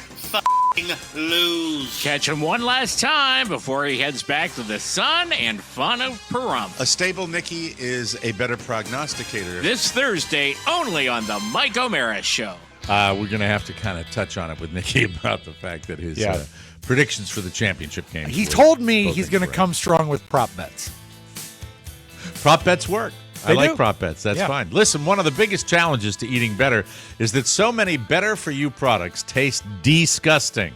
lose. Catch him one last time before he heads back to the sun and fun of Pahrump. A stable Nicky is a better prognosticator. This Thursday, only on the Mike O'Mara Show. We're going to have to kind of touch on it with Nicky about the fact that his predictions for the championship game. He told me he's going to come strong with prop bets. Prop bets work. I They like do. prop bets. That's fine. Listen, one of the biggest challenges to eating better is that so many better-for-you products taste disgusting.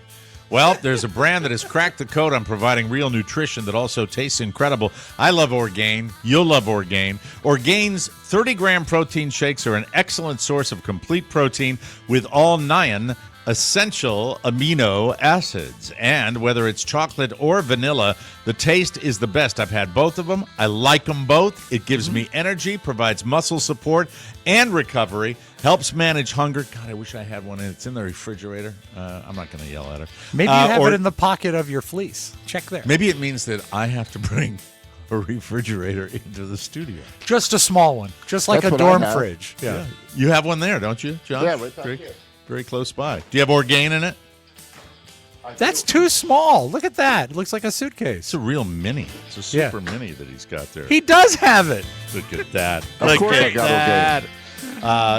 Well, there's a brand that has cracked the code on providing real nutrition that also tastes incredible. I love Orgain. You'll love Orgain. Orgain's 30-gram protein shakes are an excellent source of complete protein with all 9 essential amino acids. And whether it's chocolate or vanilla, the taste is the best. I've had both of them. I like them both. It gives me energy, provides muscle support and recovery, helps manage hunger. God, I wish I had one. It's in the refrigerator. I'm not going to yell at her. Maybe you have it in the pocket of your fleece. Check there. Maybe it means that I have to bring a refrigerator into the studio. Just a small one. Just like That's a what I dorm have. fridge. Yeah. You have one there, don't you, John? Yeah, right back very, here. very close by. Do you have Orgain in it? That's too small. Look at that. It looks like a suitcase. It's a real mini. It's a super mini that he's got there. He does have it. Look at that. Of Look course I at got that.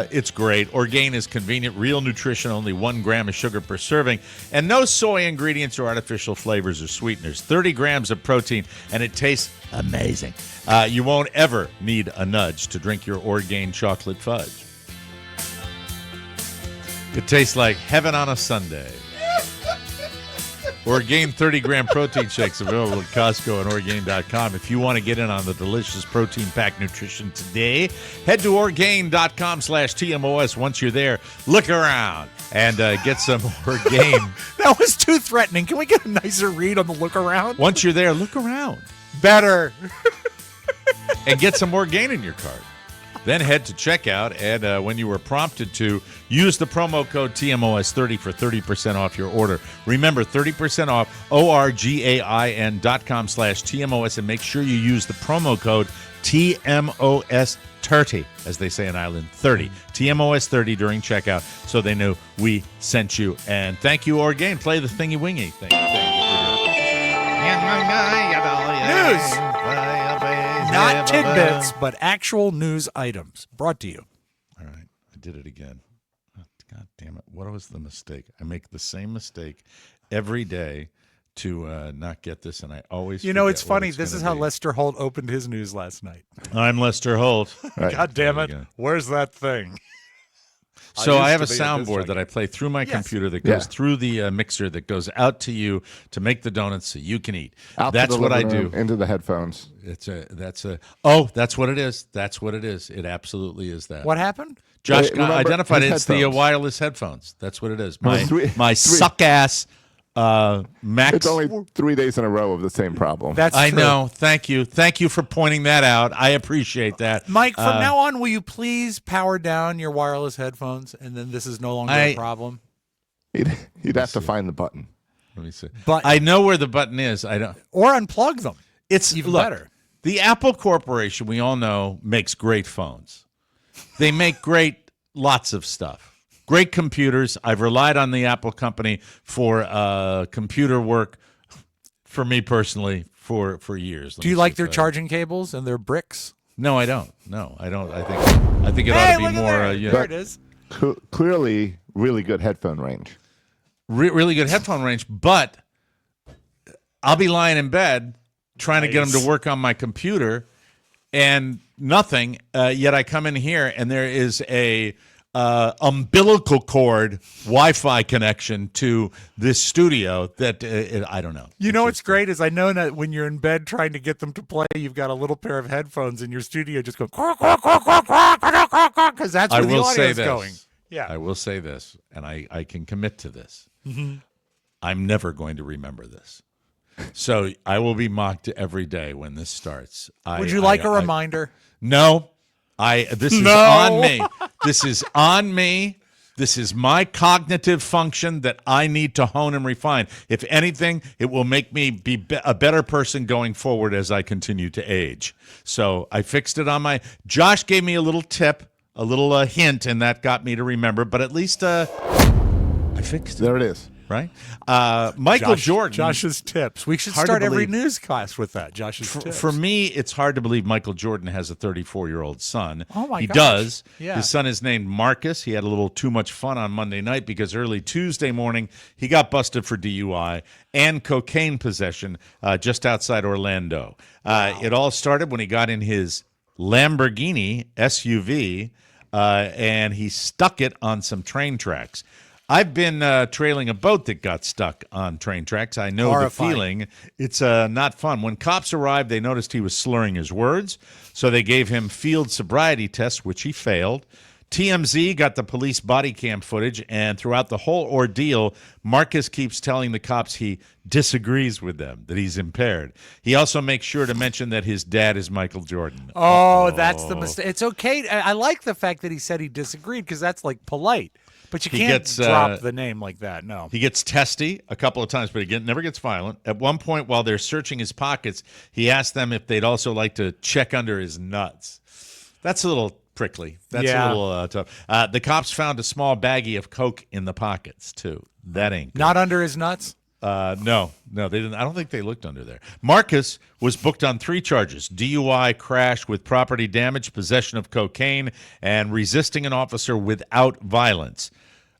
It's great. Orgain is convenient, real nutrition, only 1 gram of sugar per serving, and no soy ingredients or artificial flavors or sweeteners. 30 grams of protein, and it tastes amazing. You won't ever need a nudge to drink your Orgain chocolate fudge. It tastes like heaven on a Sunday. Orgain 30-gram protein shakes available at Costco and Orgain.com. If you want to get in on the delicious protein-packed nutrition today, head to Orgain.com/TMOS. Once you're there, look around and get some Orgain. That was too threatening. Can we get a nicer read on the look around? Once you're there, look around Better. and get some Orgain in your cart. Then head to checkout, and when you are prompted to, use the promo code TMOS30 for 30% off your order. Remember, 30% off, ORGAIN.com/TMOS, and make sure you use the promo code TMOS30 30, as they say in Ireland, 30. TMOS 30 during checkout, so they know we sent you. And thank you, Orgain. Play the thingy wingy. Thank you. News. Not tidbits, but actual news items. Brought to you. All right. I did it again. Oh, God damn it. What was the mistake? I make the same mistake every day to not get this, and I always You know, forget it's funny. what This is gonna how be. Lester Holt opened his news last night. I'm Lester Holt. Right. God damn There it. you go. Where's that thing? So I have a used to be a disc soundboard jockey. that I play through my Yes. computer that goes through the mixer that goes out to you to make the donuts so you can eat. Out That's to the what I living do. room, into the headphones. That's what it is. That's what it is. It absolutely is that. What happened? Josh Remember identified his it. It's the headphones. wireless headphones. That's what it is. My Three- suck ass Max. It's only 3 days in a row of the same problem. That's I true. know. Thank you. Thank you for pointing that out. I appreciate that. Mike, from now on, will you please power down your wireless headphones, and then this is no longer a problem? He'd have to find the button. Let me see. But I know where the button is. I don't. or unplug them. It's even look, better. The Apple Corporation, we all know, makes great phones. They make great lots of stuff. Great computers. I've relied on the Apple company for computer work for me personally for years. Do you like their charging cables and their bricks? No, I don't. No, I don't. I think it ought Hey, to be look at more. there. Yeah, There it is. Clearly, really good headphone range. really good headphone range, but I'll be lying in bed trying to get them to work on my computer and nothing. Yet I come in here and there is a umbilical cord Wi-Fi connection to this studio that I don't know. You know what's great is I know that when you're in bed trying to get them to play, you've got a little pair of headphones in your studio just going because that's where I the will audio say is this. going. Yeah. I will say this, and I can commit to this. Mm-hmm. I'm never going to remember this. So I will be mocked every day when this starts. Would you like a reminder? No. This is on me. This is on me. This is my cognitive function that I need to hone and refine. If anything, it will make me be a better person going forward as I continue to age. So I fixed it on my. Josh gave me a little tip, a little hint, and that got me to remember. But at least I fixed it. There it is. Right? Michael Jordan. Josh's tips. We should Hard to start every believe. news class with that. Josh's tips. For me, it's hard to believe Michael Jordan has a 34-year-old son. Oh, my He gosh. does. Yeah. His son is named Marcus. He had a little too much fun on Monday night because early Tuesday morning, he got busted for DUI and cocaine possession just outside Orlando. It all started when he got in his Lamborghini SUV and he stuck it on some train tracks. I've been trailing a boat that got stuck on train tracks. I know Horrifying. the feeling. It's not fun. When cops arrived, they noticed he was slurring his words, so they gave him field sobriety tests, which he failed. TMZ got the police body cam footage, and throughout the whole ordeal, Marcus keeps telling the cops he disagrees with them, that he's impaired. He also makes sure to mention that his dad is Michael Jordan. Oh, that's the mistake. It's okay. I like the fact that he said he disagreed because that's like polite. But you He can't gets, drop the name like that. No. He gets testy a couple of times, but he never gets violent. At one point, while they're searching his pockets, he asked them if they'd also like to check under his nuts. That's a little prickly. That's a little tough. The cops found a small baggie of coke in the pockets, too. That ain't good. Not under his nuts? No, they didn't. I don't think they looked under there. Marcus was booked on 3 charges: DUI, crash with property damage, possession of cocaine, and resisting an officer without violence.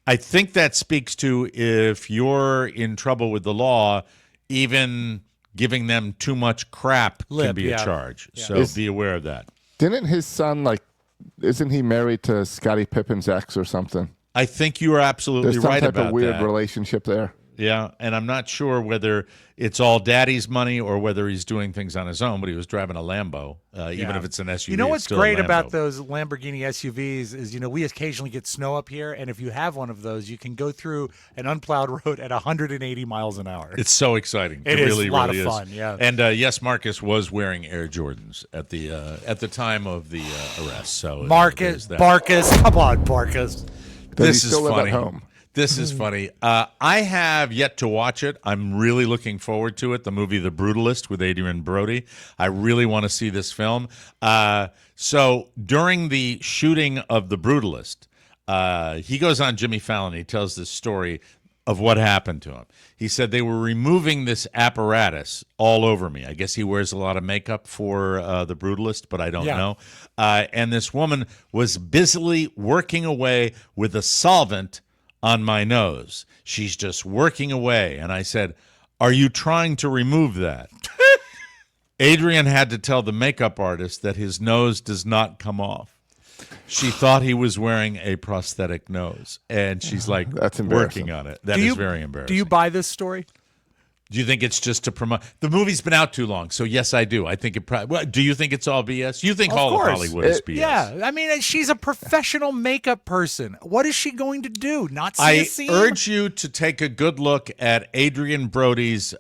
I think that speaks to if you're in trouble with the law, even giving them too much crap can be a charge. Yeah. So be aware of that. Didn't his son, isn't he married to Scottie Pippen's ex or something? I think you are absolutely There's some right type about of weird that. relationship there. Yeah, and I'm not sure whether it's all daddy's money or whether he's doing things on his own, but he was driving a Lambo, even if it's an SUV. You know it's what's still a great Lambo. about those Lamborghini SUVs is, we occasionally get snow up here, and if you have one of those, you can go through an unplowed road at 180 miles an hour. It's so exciting. It is really, a lot really of is. fun, yeah. And yes, Marcus was wearing Air Jordans at the time of the arrest. So Marcus, there's that. Barcus, come on, Barcus. Does This he is still live funny. at home? This is funny. I have yet to watch it. I'm really looking forward to it. The movie The Brutalist with Adrian Brody. I really want to see this film. So during the shooting of The Brutalist, he goes on Jimmy Fallon. He tells this story of what happened to him. He said they were removing this apparatus all over me. I guess he wears a lot of makeup for The Brutalist, but I don't know. And this woman was busily working away with a solvent on my nose. She's just working away. And I said, "Are you trying to remove that?" Adrian had to tell the makeup artist that his nose does not come off. She thought he was wearing a prosthetic nose, and she's like, That's working on it. That is very embarrassing. Do you buy this story? Do you think it's just to promote? The movie's been out too long, so yes, I do. I think it probably. Well, do you think it's all BS? You think all of Hollywood is BS? Yeah, I mean, she's a professional makeup person. What is she going to do? Not see a scene? I urge you to take a good look at Adrian Brody's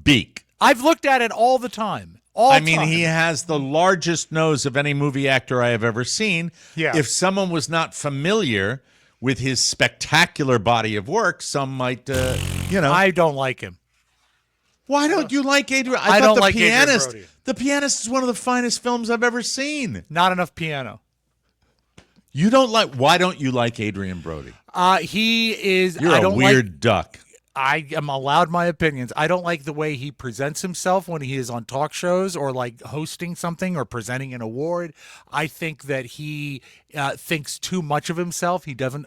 beak. I've looked at it all the time. He has the largest nose of any movie actor I have ever seen. Yeah. If someone was not familiar with his spectacular body of work, some might, I don't like him. Why don't you like Adrian? I don't like Adrian Brody. The Pianist is one of the finest films I've ever seen. Not enough piano. You don't like? Why don't you like Adrian Brody? He is. You're a weird duck. I am allowed my opinions. I don't like the way he presents himself when he is on talk shows or like hosting something or presenting an award. I think that he thinks too much of himself. He doesn't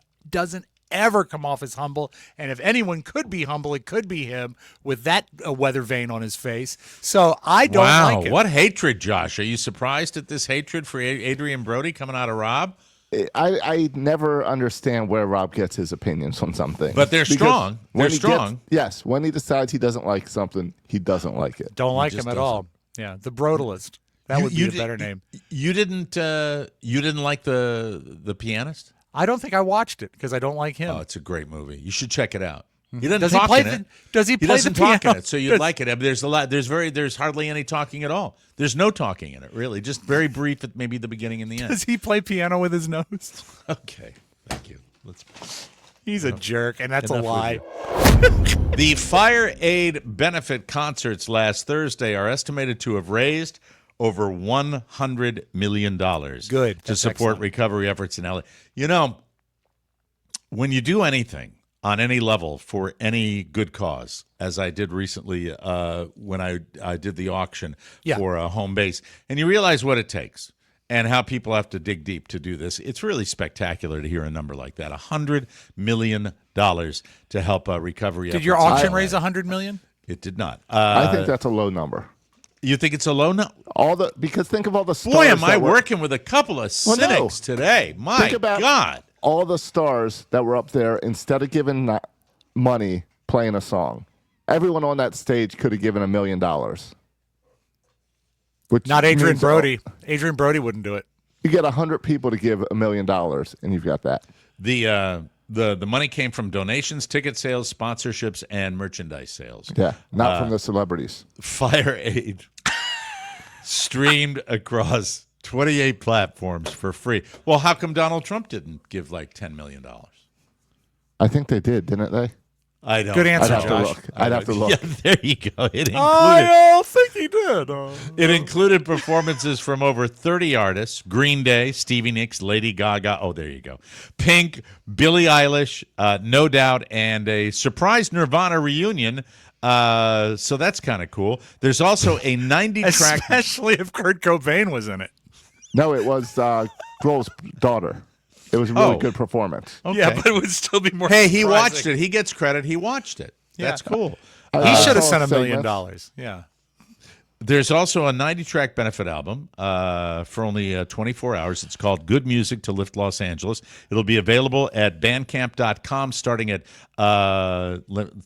ever come off as humble. And if anyone could be humble, it could be him with that weather vane on his face. So I don't like him. What hatred, Josh. Are you surprised at this hatred for Adrian Brody coming out of Rob? I never understand where Rob gets his opinions on something. But they're strong. They're strong. Yes, when he decides he doesn't like something, he doesn't like it. Don't like him at all. Yeah, the Brutalist. That would be a better name. You didn't like the Pianist? I don't think I watched it because I don't like him. Oh, it's a great movie. You should check it out. He doesn't Does talk he play in it. Does he He play doesn't the piano? talk in it, so you'd like it. I mean, there's a lot. There's hardly any talking at all. There's no talking in it, really. Just very brief at maybe the beginning and the end. Does he play piano with his nose? Okay, thank you. He's a jerk, and that's a lie. The Fire Aid benefit concerts last Thursday are estimated to have raised over $100 million. Good. To support recovery efforts in LA. You know, when you do anything on any level for any good cause, as I did recently when I did the auction for a home base, and you realize what it takes and how people have to dig deep to do this, it's really spectacular to hear a number like that. $100 million to help recovery efforts. Did your auction raise $100 million? It did not. I think that's a low number. You think it's a low number? Because think of all the stars. Boy, am I working with a couple of cynics today. My God. All the stars that were up there, instead of giving money playing a song, everyone on that stage could have given $1 million. Not Adrian Brody. Adrian Brody wouldn't do it. You get 100 people to give $1 million, and you've got that. The money came from donations, ticket sales, sponsorships, and merchandise sales. Yeah, not from the celebrities. Fire Aid streamed across 28 platforms for free. Well, how come Donald Trump didn't give like $10 million? I think they did, didn't they? I don't. Good answer, Josh. I'd have to look. Yeah, there you go. I don't think he did. It included performances from over 30 artists: Green Day, Stevie Nicks, Lady Gaga. Oh, there you go. Pink, Billie Eilish, No Doubt, and a surprise Nirvana reunion. So that's kind of cool. There's also a 90-track, especially if Kurt Cobain was in it. No, it was Grohl's daughter. It was a really good performance. Okay. Yeah, but it would still be more. Hey, he watched it. He gets credit. He watched it. That's cool. He should have sent $1 million. Yeah. There's also a 90-track benefit album for only 24 hours. It's called Good Music to Lift Los Angeles. It'll be available at bandcamp.com starting at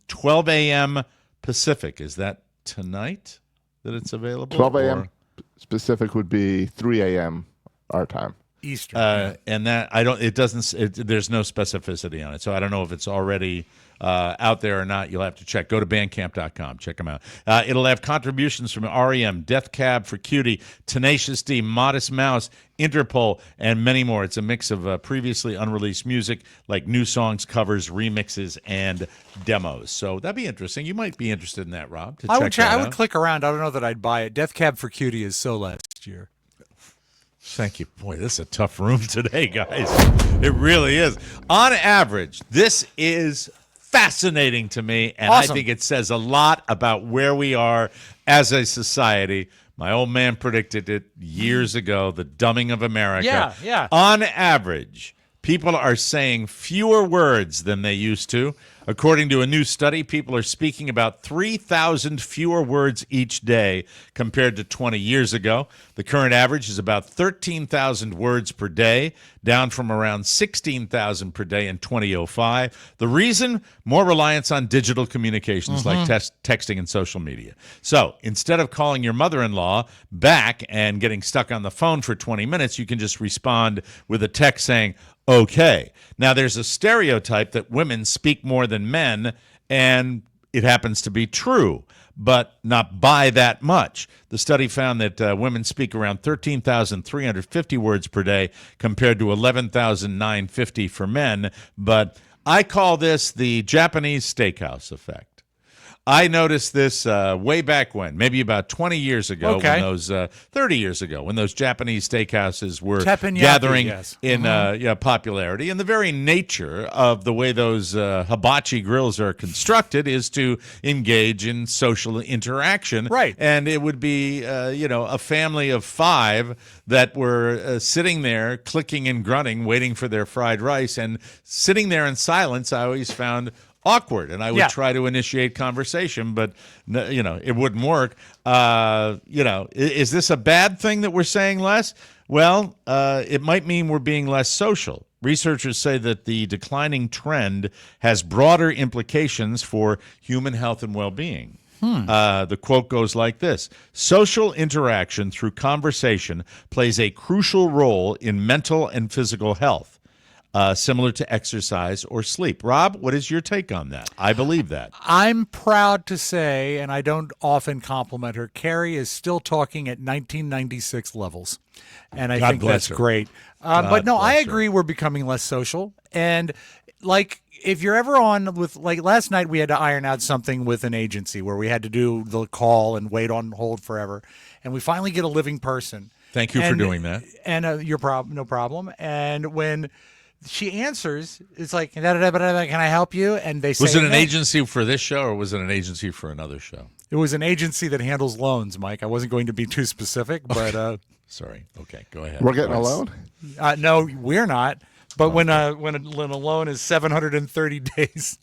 12 a.m. Pacific. Is that tonight that it's available? 12 a.m. Pacific would be 3 a.m. our time. Eastern. And that I don't. It doesn't. There's no specificity on it, so I don't know if it's already out there or not. You'll have to check. Go to bandcamp.com. Check them out. It'll have contributions from REM, Death Cab for Cutie, Tenacious D, Modest Mouse, Interpol, and many more. It's a mix of previously unreleased music, like new songs, covers, remixes, and demos. So that'd be interesting. You might be interested in that, Rob. To check that I would out. click around. I don't know that I'd buy it. Death Cab for Cutie is so last year. Thank you. Boy, this is a tough room today, guys. It really is. On average, this is fascinating to me, and Awesome. I think it says a lot about where we are as a society. My old man predicted it years ago, the dumbing of America. Yeah. On average, people are saying fewer words than they used to. According to a new study, people are speaking about 3,000 fewer words each day compared to 20 years ago. The current average is about 13,000 words per day, down from around 16,000 per day in 2005. The reason? More reliance on digital communications like texting and social media. So instead of calling your mother-in-law back and getting stuck on the phone for 20 minutes, you can just respond with a text saying, okay. Now, there's a stereotype that women speak more than men, and it happens to be true, but not by that much. The study found that women speak around 13,350 words per day compared to 11,950 for men, but I call this the Japanese steakhouse effect. I noticed this way back when, maybe about 20 years ago, when those 30 years ago, when those Japanese steakhouses were gathering in popularity. And the very nature of the way those hibachi grills are constructed is to engage in social interaction. Right. And it would be, a family of 5 that were sitting there clicking and grunting, waiting for their fried rice. And sitting there in silence, I always found awkward, and I would try to initiate conversation, but it wouldn't work. Is this a bad thing that we're saying less? Well, it might mean we're being less social. Researchers say that the declining trend has broader implications for human health and well-being. The quote goes like this: social interaction through conversation plays a crucial role in mental and physical health. Similar to exercise or sleep. Rob, what is your take on that? I believe that. I'm proud to say, and I don't often compliment her, Carrie is still talking at 1996 levels. And I think that's great. But no, I agree we're becoming less social. And like, if you're ever on with, like last night we had to iron out something with an agency where we had to do the call and wait on hold forever. And we finally get a living person. Thank you for doing that. And no problem. And when she answers, it's like, can I help you? And they say, was it an agency for this show, or was it an agency for another show? It was an agency that handles loans, Mike. I wasn't going to be too specific, but sorry. Okay, go ahead. We're getting a loan? No, we're not. But when a loan is 730 days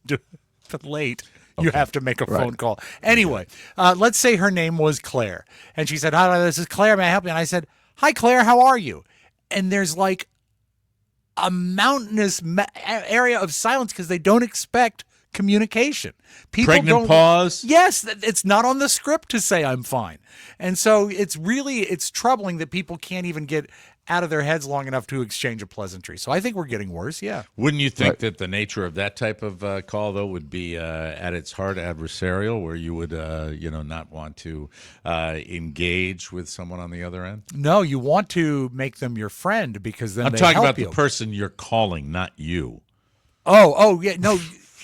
late, you have to make a phone call. Anyway, let's say her name was Claire, and she said, "Hi, this is Claire. May I help you?" And I said, "Hi, Claire. How are you?" And there's like a mountainous area of silence because they don't expect communication. People Pregnant pause. Yes, it's not on the script to say I'm fine. And so it's troubling that people can't even get out of their heads long enough to exchange a pleasantry. So I think we're getting worse, yeah. Wouldn't you think that the nature of that type of call, though, would be at its heart adversarial, where you would, not want to engage with someone on the other end? No, you want to make them your friend because then I'm they talking help about you. the person you're calling, not you. Oh, yeah, no,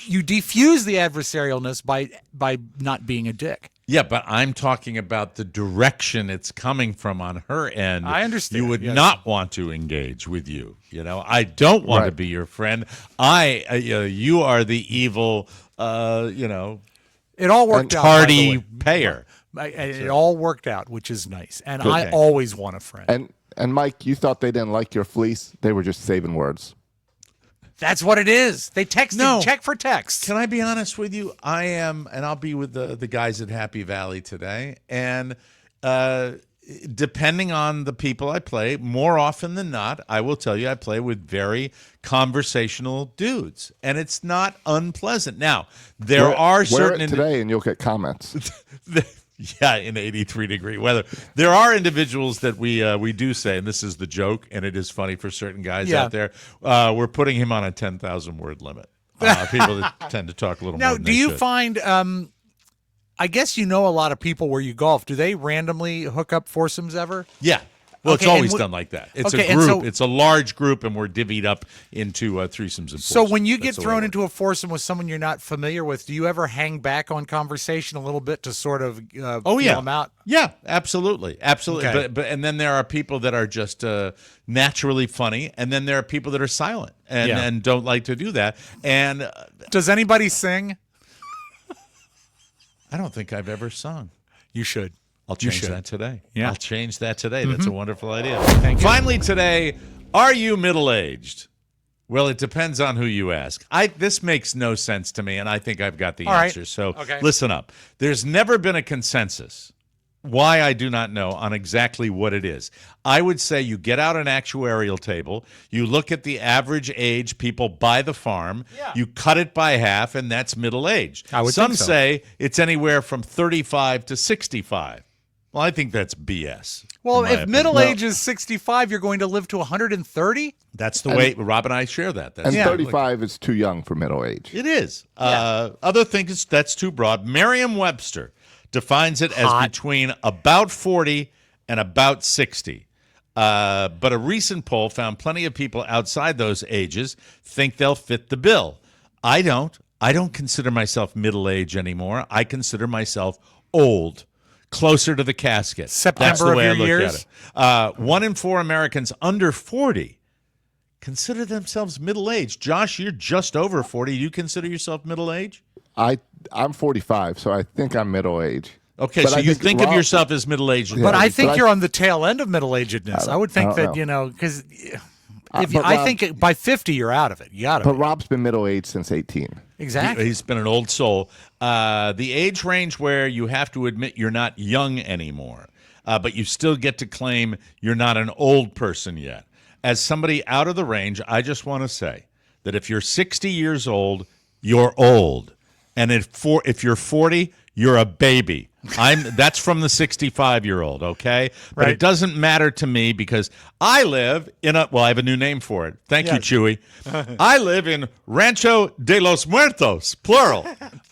you defuse the adversarialness by not being a dick. Yeah, but I'm talking about the direction it's coming from on her end. I understand. You would not want to engage with you. I don't want to be your friend. You are the evil, It all worked out. tardy payer. It all worked out, which is nice. And I always want a friend. And Mike, you thought they didn't like your fleece? They were just saving words. That's what it is. They texted, check for text. Can I be honest with you? I am, and I'll be with the guys at Happy Valley today. And depending on the people I play, more often than not, I will tell you I play with very conversational dudes. And it's not unpleasant. Now, there are certain... Wear it today and you'll get comments. Yeah, in 83-degree weather. There are individuals that we do say, and this is the joke, and it is funny for certain guys out there. We're putting him on a 10,000-word limit. People that tend to talk a little more Now, than do they you should. find? I guess you know a lot of people where you golf. Do they randomly hook up foursomes ever? Yeah. Well, it's Okay, always and done like that. It's okay, a and group. so- It's a large group, and we're divvied up into threesomes and foursomes. So when you get That's the way thrown it into a foursome with someone you're not familiar with, do you ever hang back on conversation a little bit to sort of feel them out? Yeah, absolutely. Okay. But and then there are people that are just naturally funny, and then there are people that are silent and don't like to do that. And Does anybody sing? I don't think I've ever sung. You should. I'll change that today. Yeah. I'll change that today. That's a wonderful idea. Thank you. Finally today, are you middle-aged? Well, it depends on who you ask. This makes no sense to me, and I think I've got the All right. answer. So Okay. listen up. There's never been a consensus. Why, I do not know, on exactly what it is. I would say you get out an actuarial table, you look at the average age people buy the farm, you cut it by half, and that's middle-aged. I would Some think so. say it's anywhere from 35 to 65. Well, I think that's BS. Well, in my if opinion. middle age is 65, you're going to live to 130? That's the way Rob and I share that. That's And the- 35 is too young for middle age. It is. Other things, that's too broad. Merriam-Webster defines it as between about 40 and about 60. But a recent poll found plenty of people outside those ages think they'll fit the bill. I don't. I don't consider myself middle-aged anymore. I consider myself old. Closer to the casket. September That's the of way I your look years? at it. 1 in 4 Americans under 40 consider themselves middle-aged. Josh, you're just over 40. Do you consider yourself middle-aged? I'm 45, so I think I'm middle age. Okay, But so I you think of Rob- yourself as middle-aged. But I but think I- you're on the tail end of middle-agedness. I would think I don't that, know. because but I Rob- think by 50 you're out of it. You got But it. Rob's been middle aged since 18. Exactly. He's been an old soul. The age range where you have to admit you're not young anymore, but you still get to claim you're not an old person yet. As somebody out of the range, I just want to say that if you're 60 years old, you're old. And if you're 40, you're a baby. That's from the 65-year-old, okay? But Right. it doesn't matter to me because I live in I have a new name for it. Thank you, Chewy. I live in Rancho de los Muertos, plural.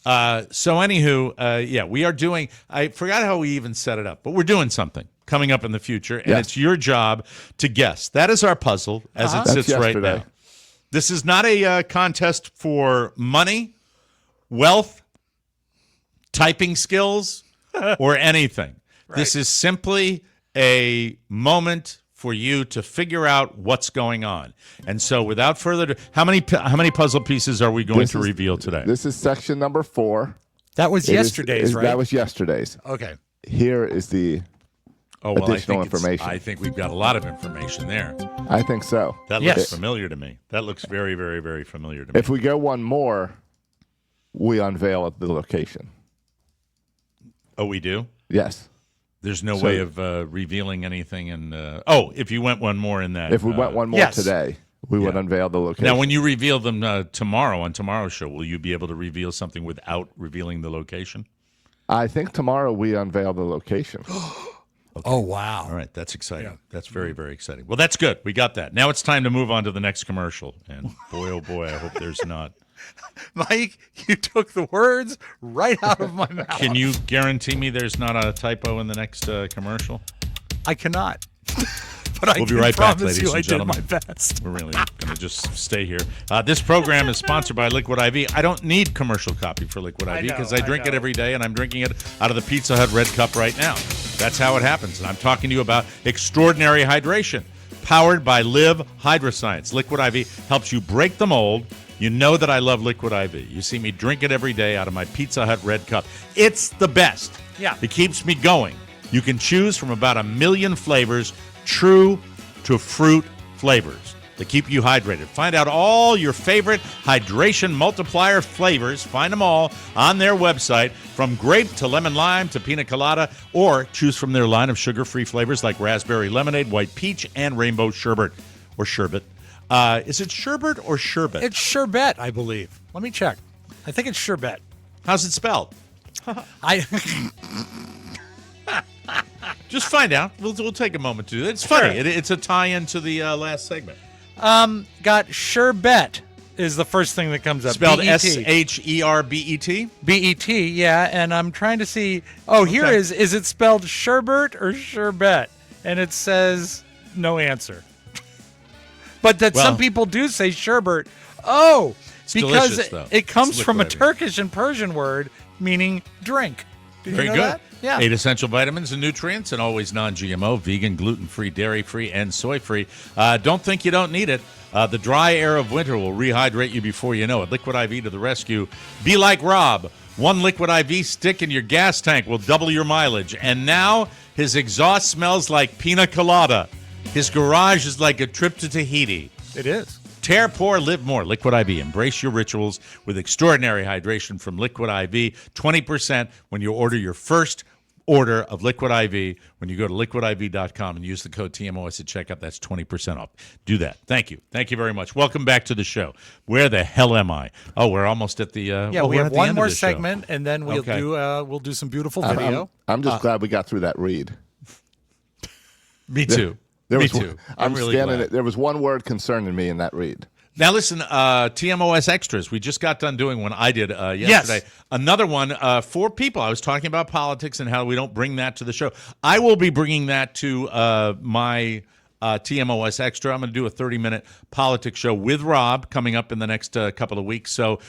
So anywho, we are doing, I forgot how we even set it up, but we're doing something coming up in the future, and Yes. it's your job to guess. That is our puzzle as it That's sits right yesterday. now. This is not a contest for money, wealth, typing skills, or anything. This is simply a moment for you to figure out what's going on. And so without further ado, how many puzzle pieces are we going to reveal today? This is section number 4. That was It is- yesterday's, right? That was yesterday's. Okay. Here is the additional information. I think we've got a lot of information there. I think so. That Yes. looks familiar to me. That looks very, very, very familiar to me. If we go one more, we unveil the location. Oh, we do? Yes. There's no So- way of revealing anything. And if you went one more in that. If we went one more yes. today, we would unveil the location. Now, when you reveal them tomorrow on tomorrow's show, will you be able to reveal something without revealing the location? I think tomorrow we unveil the location. Oh, wow. All right, that's exciting. That's very, very exciting. Well, that's good. We got that. Now it's time to move on to the next commercial. And boy, oh boy, I hope there's not. Mike, you took the words right out of my mouth. Can you guarantee me there's not a typo in the next commercial? I cannot. But I We'll be can right back, promise ladies you and I gentlemen. did my best. We're really going to just stay here. This program is sponsored by Liquid IV. I don't need commercial copy for Liquid IV because I drink it every day, and I'm drinking it out of the Pizza Hut Red Cup right now. That's how it happens. And I'm talking to you about extraordinary hydration, powered by Live Hydroscience. Liquid IV helps you break the mold. You know that I love Liquid IV. You see me drink it every day out of my Pizza Hut Red Cup. It's the best. Yeah. It keeps me going. You can choose from about 1 million flavors, true to fruit flavors that keep you hydrated. Find out all your favorite hydration multiplier flavors. Find them all on their website, from grape to lemon lime to pina colada, or choose from their line of sugar-free flavors like raspberry lemonade, white peach, and rainbow sherbet or sherbet. Is it sherbet or sherbet? It's sherbet, I believe. Let me check. I think it's sherbet. How's it spelled? I Just find out. We'll take a moment to do that. It's funny. Sure. It's a tie-in to the last segment. Got sherbet is the first thing that comes up. Spelled B-E-T. Sherbet? B-E-T, yeah. And I'm trying to see. Oh, here is it spelled sherbet or sherbet? And it says no answer. But some people do say sherbet. Oh, because delicious, it comes from a liquid. Turkish and Persian word meaning drink. Did Very you know good. that? Yeah. 8 essential vitamins and nutrients, and always non-GMO, vegan, gluten-free, dairy-free, and soy-free. Don't think you don't need it. The dry air of winter will rehydrate you before you know it. Liquid IV to the rescue. Be like Rob. One Liquid IV stick in your gas tank will double your mileage. And now his exhaust smells like pina colada. His garage is like a trip to Tahiti. It is. Tear, pour, live more. Liquid IV. Embrace your rituals with extraordinary hydration from Liquid IV. 20% when you order your first order of Liquid IV. When you go to liquidiv.com and use the code TMOS at checkout, that's 20% off. Do that. Thank you. Thank you very much. Welcome back to the show. Where the hell am I? Oh, we're almost at the we have one more show. segment, and then we'll do some beautiful video. I'm just glad we got through that read. Me too. Me too. I'm really scanning glad. it. There was one word concerning me in that read. Now listen, TMOS Extras. We just got done doing one I did yesterday. Yes. Another one for people. I was talking about politics and how we don't bring that to the show. I will be bringing that to my TMOS Extra. I'm going to do a 30-minute politics show with Rob coming up in the next couple of weeks. So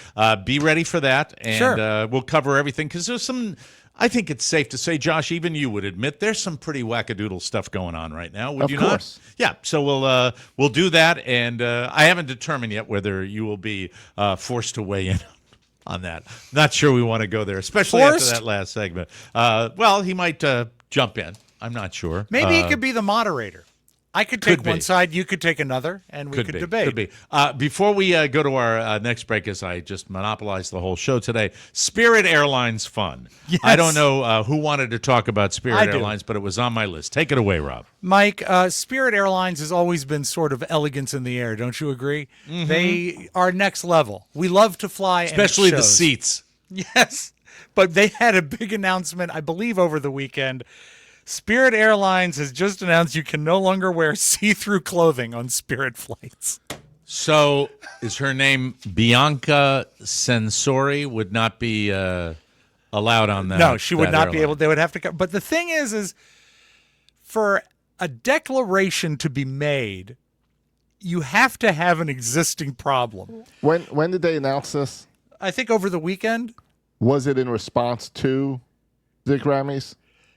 be ready for that, and we'll cover everything because there's some. I think it's safe to say, Josh, even you would admit there's some pretty wackadoodle stuff going on right now. Would you not? Of course. Yeah. So we'll do that, and I haven't determined yet whether you will be forced to weigh in on that. Not sure we want to go there, especially after that last segment. Well, he might jump in. I'm not sure. Maybe he could be the moderator. I could take one side, you could take another, and we could debate. Could be. Before we go to our next break, as I just monopolized the whole show today, Spirit Airlines fun. Yes. I don't know who wanted to talk about Spirit Airlines, but it was on my list. Take it away, Rob. Mike, Spirit Airlines has always been sort of elegance in the air, don't you agree? Mm-hmm. They are next level. We love to fly, especially the seats. Yes, but they had a big announcement, I believe, over the weekend. Spirit Airlines has just announced you can no longer wear see-through clothing on Spirit flights. So is her name Bianca Sensori? Would not be allowed on that. No, she would not airline. be able. They would have to. But the thing is for a declaration to be made, you have to have an existing problem. When did they announce this? I think over the weekend. Was it in response to the Grammys?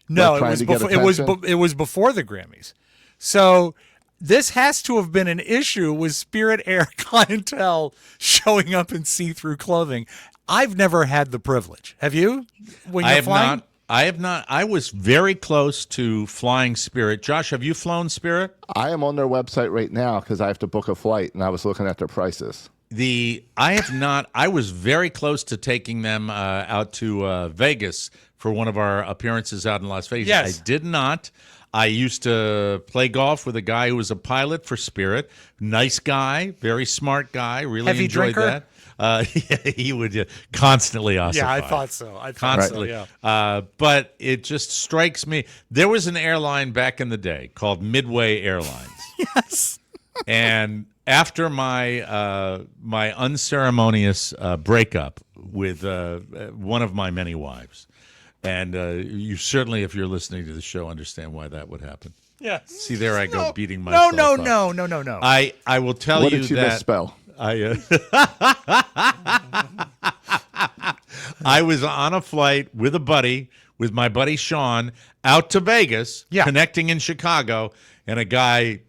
No, it was before the Grammys. So this has to have been an issue with Spirit Air clientele showing up in see-through clothing. I've never had the privilege. Have you? When you're flying? I have not. I was very close to flying Spirit. Josh, have you flown Spirit? I am on their website right now because I have to book a flight, and I was looking at their prices. I have not. I was very close to taking them out to Vegas for one of our appearances out in Las Vegas. Yes. I did not. I used to play golf with a guy who was a pilot for Spirit. Nice guy, very smart guy. Really Heavy enjoyed drinker? that. He would constantly ossify. Yeah, I thought so. Constantly. Yeah. But it just strikes me. There was an airline back in the day called Midway Airlines. Yes. And after my my unceremonious breakup with one of my many wives, and you certainly, if you're listening to the show, understand why that would happen. Yes. See, there I go beating myself up. No. I will tell What you did you that misspell? I was on a flight with a buddy, with my buddy Sean, out to Vegas, connecting in Chicago, and a guy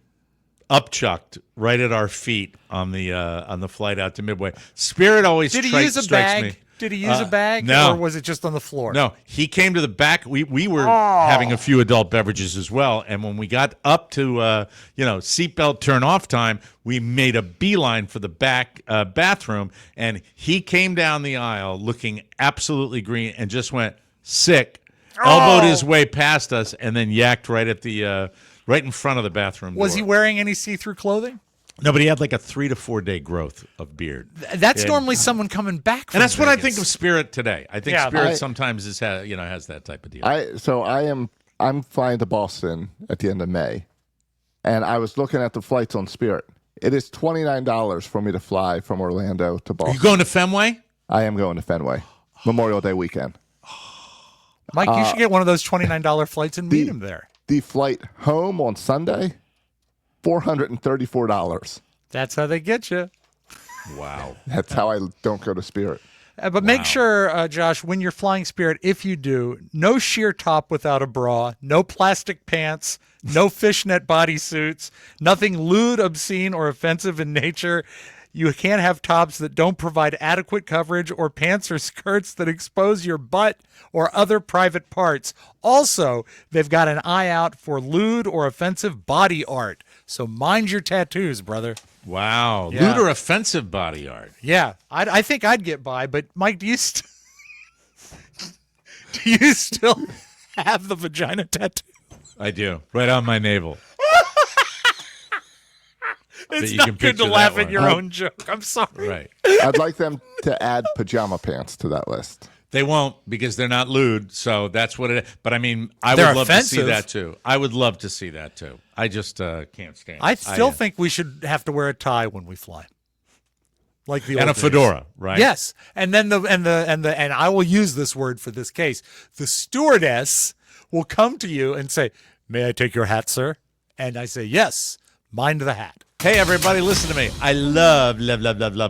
upchucked right at our feet on the flight out to Midway. Spirit always Did he use a bag? me. Did he use a bag? No. Or was it just on the floor? No, he came to the back. We were having a few adult beverages as well, and when we got up to seatbelt turn off time, we made a beeline for the back bathroom, and he came down the aisle looking absolutely green and just went sick, elbowed his way past us, and then yacked right at the right in front of the bathroom door. Was he wearing any see-through clothing? No, but he had like a 3 to 4 day growth of beard. That's normally someone coming back from and that's what I Vegas. think of Spirit today. I think Spirit sometimes has that type of deal. I I'm flying to Boston at the end of May, and I was looking at the flights on Spirit. It is $29 for me to fly from Orlando to Boston. Are you going to Fenway? I am going to Fenway, Memorial Day weekend. Mike, you should get one of those $29 flights and meet him there. The flight home on Sunday, $434. That's how they get you. Wow. That's how I don't go to Spirit. But make sure, Josh, when you're flying Spirit, if you do, no sheer top without a bra, no plastic pants, no fishnet bodysuits, nothing lewd, obscene, or offensive in nature. You can't have tops that don't provide adequate coverage or pants or skirts that expose your butt or other private parts. Also, they've got an eye out for lewd or offensive body art. So mind your tattoos, brother. Wow. Yeah. Lewd or offensive body art. Yeah, I think I'd get by, but Mike, do you still have the vagina tattoo? I do. Right on my navel. It's you not can good to picture laugh that at your one. own joke. I'm sorry. Right. I'd like them to add pajama pants to that list. They won't because they're not lewd, so that's what it is. But I mean, I They're would love offensive. to see that too. I would love to see that too. I just can't stand it. I still think we should have to wear a tie when we fly. Like the and old a days. fedora, right? Yes. And then and I will use this word for this case. The stewardess will come to you and say, "May I take your hat, sir?" And I say, "Yes, mind the hat." Hey, everybody, listen to me. I love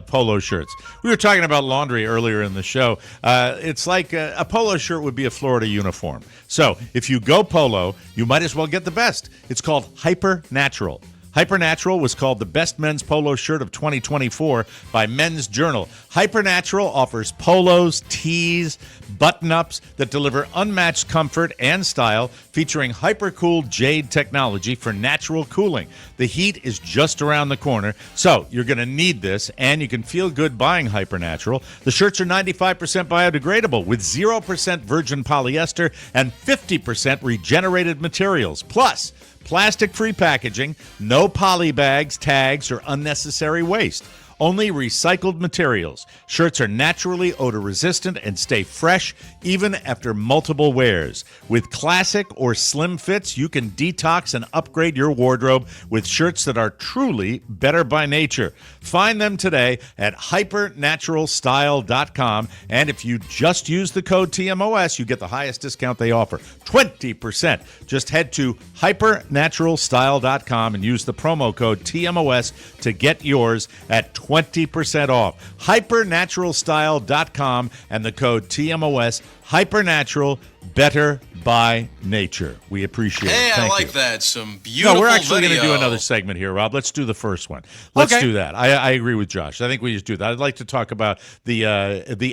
polo shirts. We were talking about laundry earlier in the show. It's like a polo shirt would be a Florida uniform. So if you go polo, you might as well get the best. It's called Hyper Natural. Hyper Natural was called the best men's polo shirt of 2024 by Men's Journal. Hyper Natural offers polos, tees, button-ups that deliver unmatched comfort and style, featuring hyper-cooled jade technology for natural cooling. The heat is just around the corner, so you're going to need this, and you can feel good buying Hyper Natural. The shirts are 95% biodegradable with 0% virgin polyester and 50% regenerated materials. Plus, plastic-free packaging, no poly bags, tags, or unnecessary waste. Only recycled materials. Shirts are naturally odor-resistant and stay fresh even after multiple wears. With classic or slim fits, you can detox and upgrade your wardrobe with shirts that are truly better by nature. Find them today at hypernaturalstyle.com, and if you just use the code TMOS, you get the highest discount they offer, 20%. Just head to hypernaturalstyle.com and use the promo code TMOS to get yours at 20% off. Hypernaturalstyle.com and the code TMOS. Hypernatural, better by nature. We appreciate it. Hey, I Thank like you. that. Some beautiful No, we're actually going to video. do another segment here, Rob. Let's do the first one. Let's do that. I agree with Josh. I think we just do that. I'd like to talk about the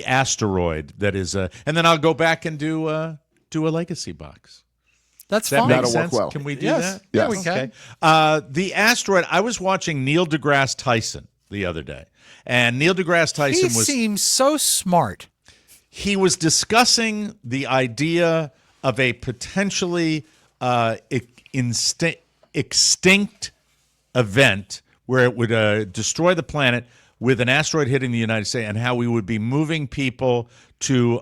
Asteroid that is, and then I'll go back and do a legacy box. That's That fine. makes That'll work sense. well. Can we do Yes. that? Yeah, Yes. we can. Okay. The Asteroid. I was watching Neil deGrasse Tyson the other day, and Neil deGrasse He Tyson was seems so smart. he was discussing the idea of a potentially extinct event where it would destroy the planet with an asteroid hitting the United States, and how we would be moving people to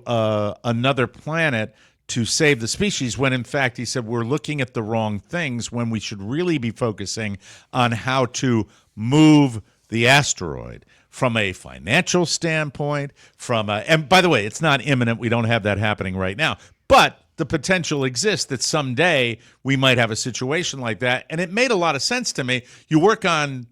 another planet to save the species, when in fact he said we're looking at the wrong things, when we should really be focusing on how to move the asteroid from a financial standpoint, and by the way, it's not imminent. We don't have that happening right now, but the potential exists that someday we might have a situation like that. And it made a lot of sense to me. You work on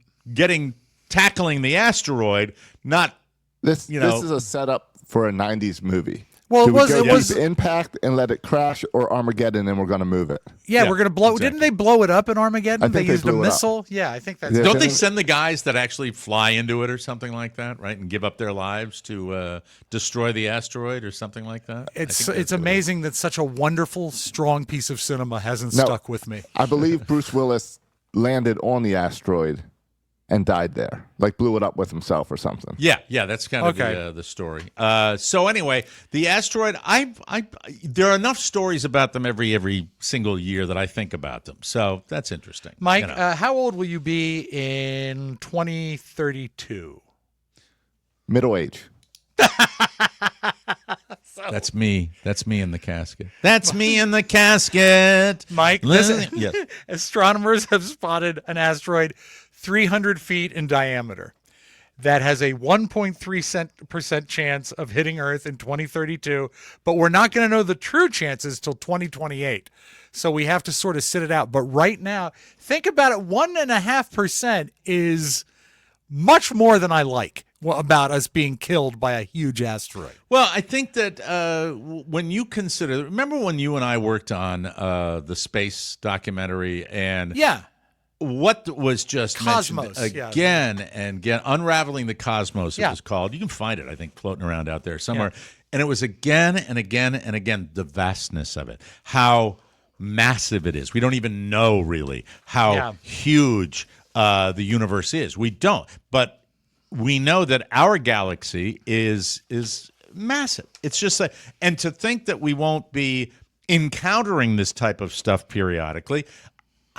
tackling the asteroid, not This is a setup for a 90s movie. Well, Do it we was- go it was- deep impact and let it crash, or Armageddon, and we're going to move it? Yeah, Yeah, we're gonna blow. exactly. Didn't they blow it up in Armageddon? I think they used a blew it up. missile. Yeah, I think that's. Yeah. Don't they send the guys that actually fly into it or something like that, right, and give up their lives to destroy the asteroid or something like that? I It's think that's it's what it is. amazing that such a wonderful, strong piece of cinema hasn't No. stuck with me. I believe Bruce Willis landed on the asteroid and died there, like blew it up with himself or something. Yeah, that's kind of Okay. the story. So anyway, the asteroid. There are enough stories about them every single year that I think about them. So that's interesting. Mike, You know. how old will you be in 2032? Middle age. That's me. That's me in the casket. That's me in the casket. Mike, Yes. astronomers have spotted an asteroid 300 feet in diameter that has a 1.3% chance of hitting Earth in 2032, but we're not going to know the true chances till 2028. So we have to sort of sit it out. But right now, think about it, 1.5% is much more than I like about us being killed by a huge asteroid. Well, I think that when you consider, remember when you and I worked on the space documentary and what was just Cosmos, mentioned again and again, Unraveling the Cosmos, it was called. You can find it, I think, floating around out there somewhere. Yeah. And it was again and again and again, the vastness of it, how massive it is. We don't even know really how huge the universe is. We don't. But we know that our galaxy is massive. It's just like, and to think that we won't be encountering this type of stuff periodically,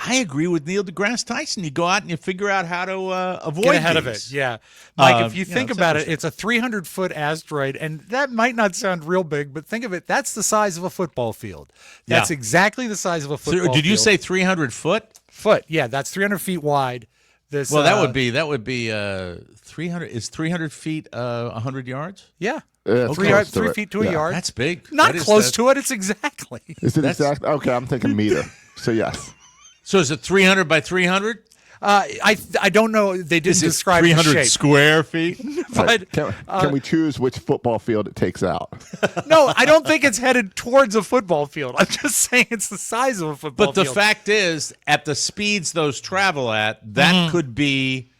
I agree with Neil deGrasse Tyson. You go out and you figure out how to avoid Get ahead these. of it, yeah. Mike, if you think about it, it's a 300-foot asteroid, and that might not sound real big, but think of it, that's the size of a football field. That's exactly the size of a football field. Did you say 300 foot? Foot, yeah, that's 300 feet wide. This, well, that would be 300. Is 300 feet 100 yards? Yeah. 3 feet to a yard. That's big. Not close to it. It's exactly. Is it exact? Okay, I'm thinking meter. So yes. So is it 300 by 300? I don't know. They didn't describe 300 the shape. square feet. But, can we choose which football field it takes out? No, I don't think it's headed towards a football field. I'm just saying it's the size of a football field. But the fact is, at the speeds those travel at, that could be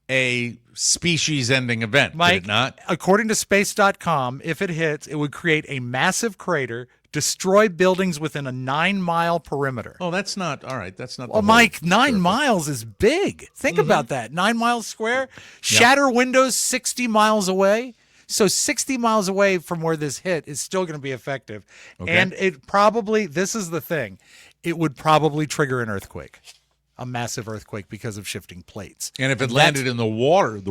a species-ending event, Mike, could it not? According to space.com, if it hits, it would create a massive crater, destroy buildings within a 9-mile perimeter. Oh, that's not all right. That's not. Well, Mike, 9 miles is big. Think about that. 9 miles square. Shatter windows 60 miles away. So 60 miles away from where this hit is still going to be effective. Okay. And it probably, this is the thing, it would probably trigger an earthquake, a massive earthquake because of shifting plates. And if it landed in the water,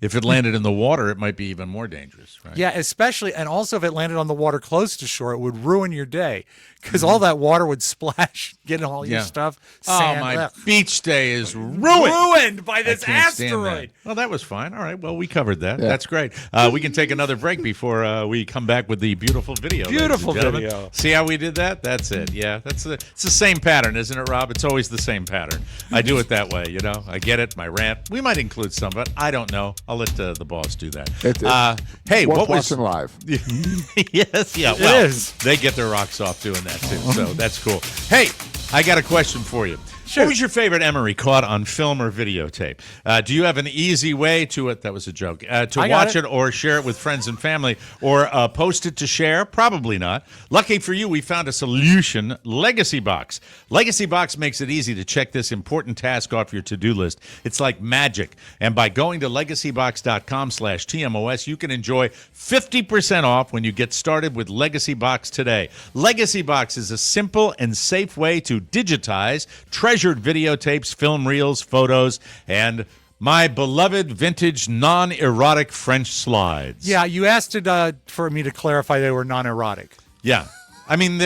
if it landed in the water, it might be even more dangerous, right? Yeah, especially, and also if it landed on the water close to shore, it would ruin your day because all that water would splash, get all your stuff. Sand, my beach day is ruined by this asteroid. Well, that was fine. All right, well, we covered that. Yeah. That's great. We can take another break before we come back with the beautiful video. Beautiful video. See how we did that? That's it. Yeah, it's the same pattern, isn't it, Rob? It's always the same pattern. I do it that way, you know. I get it, my rant. We might include some, but I don't know. I'll let the boss do that. Hey, what was watching live? Yes, yeah. Well, it is. They get their rocks off doing that too, so that's cool. Hey, I got a question for you. Sure. What was your favorite Emery caught on film or videotape? Do you have an easy way to it? That was a joke. To watch it or share it with friends and family or post it to share? Probably not. Lucky for you, we found a solution, Legacy Box. Legacy Box makes it easy to check this important task off your to-do list. It's like magic. And by going to legacybox.com/TMOS, you can enjoy 50% off when you get started with Legacy Box today. Legacy Box is a simple and safe way to digitize treasured videotapes, film reels, photos, and my beloved vintage non-erotic French slides. Yeah, you asked it for me to clarify they were non-erotic. Yeah. I mean,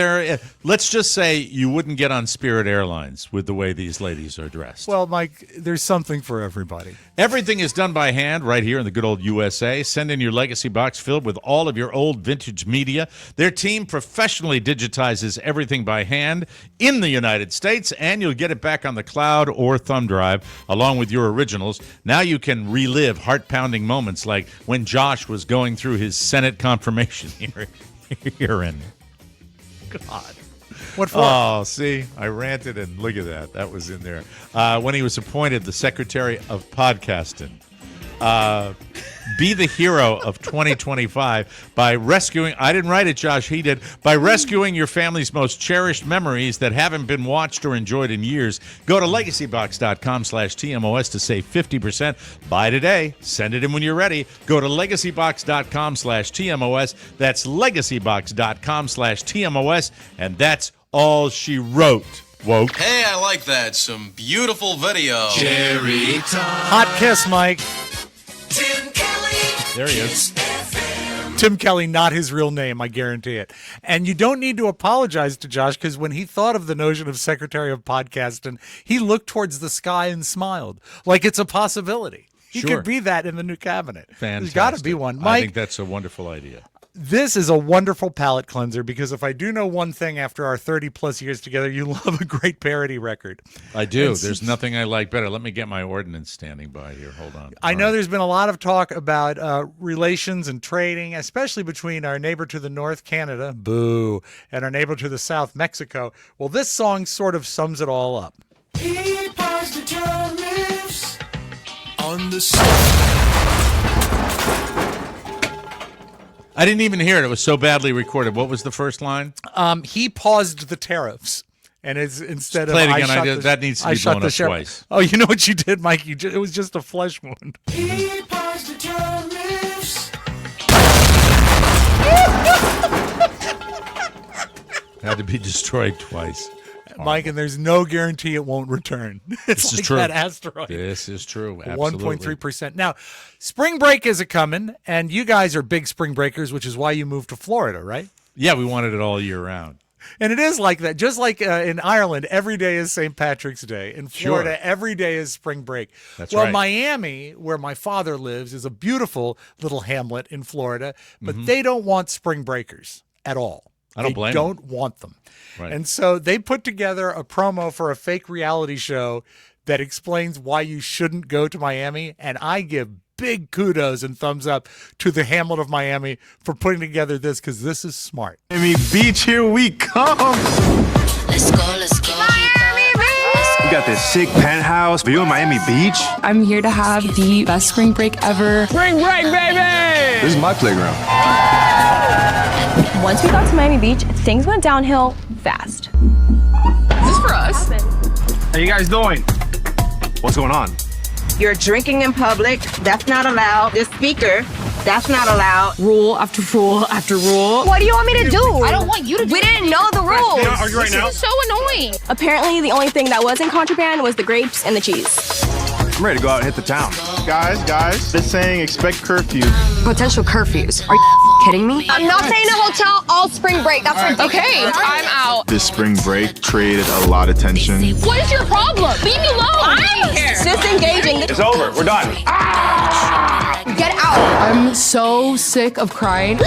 let's just say you wouldn't get on Spirit Airlines with the way these ladies are dressed. Well, Mike, there's something for everybody. Everything is done by hand right here in the good old USA. Send in your Legacy Box filled with all of your old vintage media. Their team professionally digitizes everything by hand in the United States, and you'll get it back on the cloud or thumb drive along with your originals. Now you can relive heart-pounding moments like when Josh was going through his Senate confirmation hearing. God. What for? Oh, see, I ranted, and look at that. That was in there. When he was appointed the Secretary of Podcasting. Be the hero of 2025 by rescuing, I didn't write it, Josh, he did, by rescuing your family's most cherished memories that haven't been watched or enjoyed in years. Go to legacybox.com/TMOS to save 50%. Buy today. Send it in when you're ready. Go to legacybox.com/TMOS. That's legacybox.com/TMOS. And that's all she wrote. Woke. Hey, I like that. Some beautiful video. Jerry Tom. Hot kiss, Mike. Tim Kelly. There he is. Tim Kelly, not his real name, I guarantee it. And you don't need to apologize to Josh, because when he thought of the notion of Secretary of Podcasting, he looked towards the sky and smiled like it's a possibility. He Sure. could be that in the new cabinet. Fantastic. There's got to be one. I Mike, think that's a wonderful idea. this is a wonderful palate cleanser, because if I do know one thing after our 30-plus years together, you love a great parody record. I do. And There's nothing I like better. Let me get my ordinance standing by here. Hold on. I know there's been a lot of talk about relations and trading, especially between our neighbor to the north, Canada, boo, and our neighbor to the south, Mexico. Well, this song sort of sums it all up. He buys the journalists on the I didn't even hear it. It was so badly recorded. What was the first line? He paused the tariffs. And it's instead Play it of again. That needs to be blown up twice. Oh, you know what you did, Mike? It was just a flesh wound. He buys the journalists. Had to be destroyed twice. Mike, and there's no guarantee it won't return. It's This is like true. that asteroid. This is true. Absolutely. 1.3%. Now, spring break is a-coming, and you guys are big spring breakers, which is why you moved to Florida, right? Yeah, we wanted it all year round. And it is like that. Just like in Ireland, every day is St. Patrick's Day. In Florida, Sure. every day is spring break. That's well, right. Miami, where my father lives, is a beautiful little hamlet in Florida, but they don't want spring breakers at all. I don't blame They them. don't want them. Right. And so they put together a promo for a fake reality show that explains why you shouldn't go to Miami. And I give big kudos and thumbs up to the Hamlet of Miami for putting together this, because this is smart. Miami Beach, here we come. Let's go, let's go. We got this sick penthouse view of Miami Beach. I'm here to have the best spring break ever. Spring break, baby! This is my playground. Once we got to Miami Beach, things went downhill fast. Is this for us? How you guys doing? What's going on? You're drinking in public. That's not allowed. The speaker, that's not allowed. Rule after rule after rule. What do you want me to do? I don't want you to do We didn't know the rules. Are you right now? This is so annoying. Apparently, the only thing that wasn't contraband was the grapes and the cheese. I'm ready to go out and hit the town. Guys, this saying expect curfew. Potential curfews. Are you kidding me? I'm not staying in a hotel all spring break. That's ridiculous. Okay, I'm out. This spring break created a lot of tension. What is your problem? Leave me alone. I'm here. It's disengaging. It's over. We're done. Get out. I'm so sick of crying.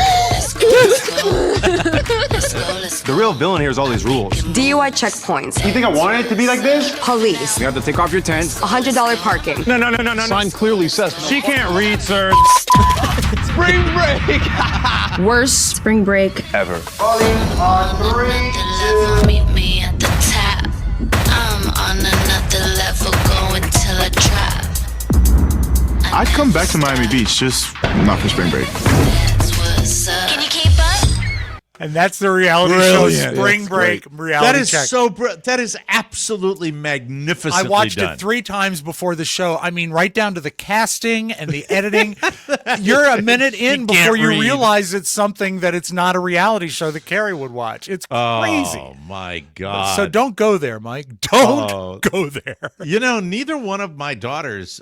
The real villain here is all these rules. DUI checkpoints. You think I wanted it to be like this? Police. You have to take off your tent. $100 parking. No. Sign clearly says she can't read, sir. Spring break. Worst spring break ever. Meet me at the top. I'm on another level, going till I drop. I'd come back to Miami Beach, just not for spring break. Can you keep up? And that's the reality Brilliant. show, Spring That's Break great. reality That is check. that is absolutely magnificently I watched done. it 3 times before the show. I mean, right down to the casting and the editing. You're a minute in before you realize it's something that it's not a reality show that Carrie would watch. It's crazy. Oh my God. So don't go there, Mike. Don't go there. You know, neither one of my daughters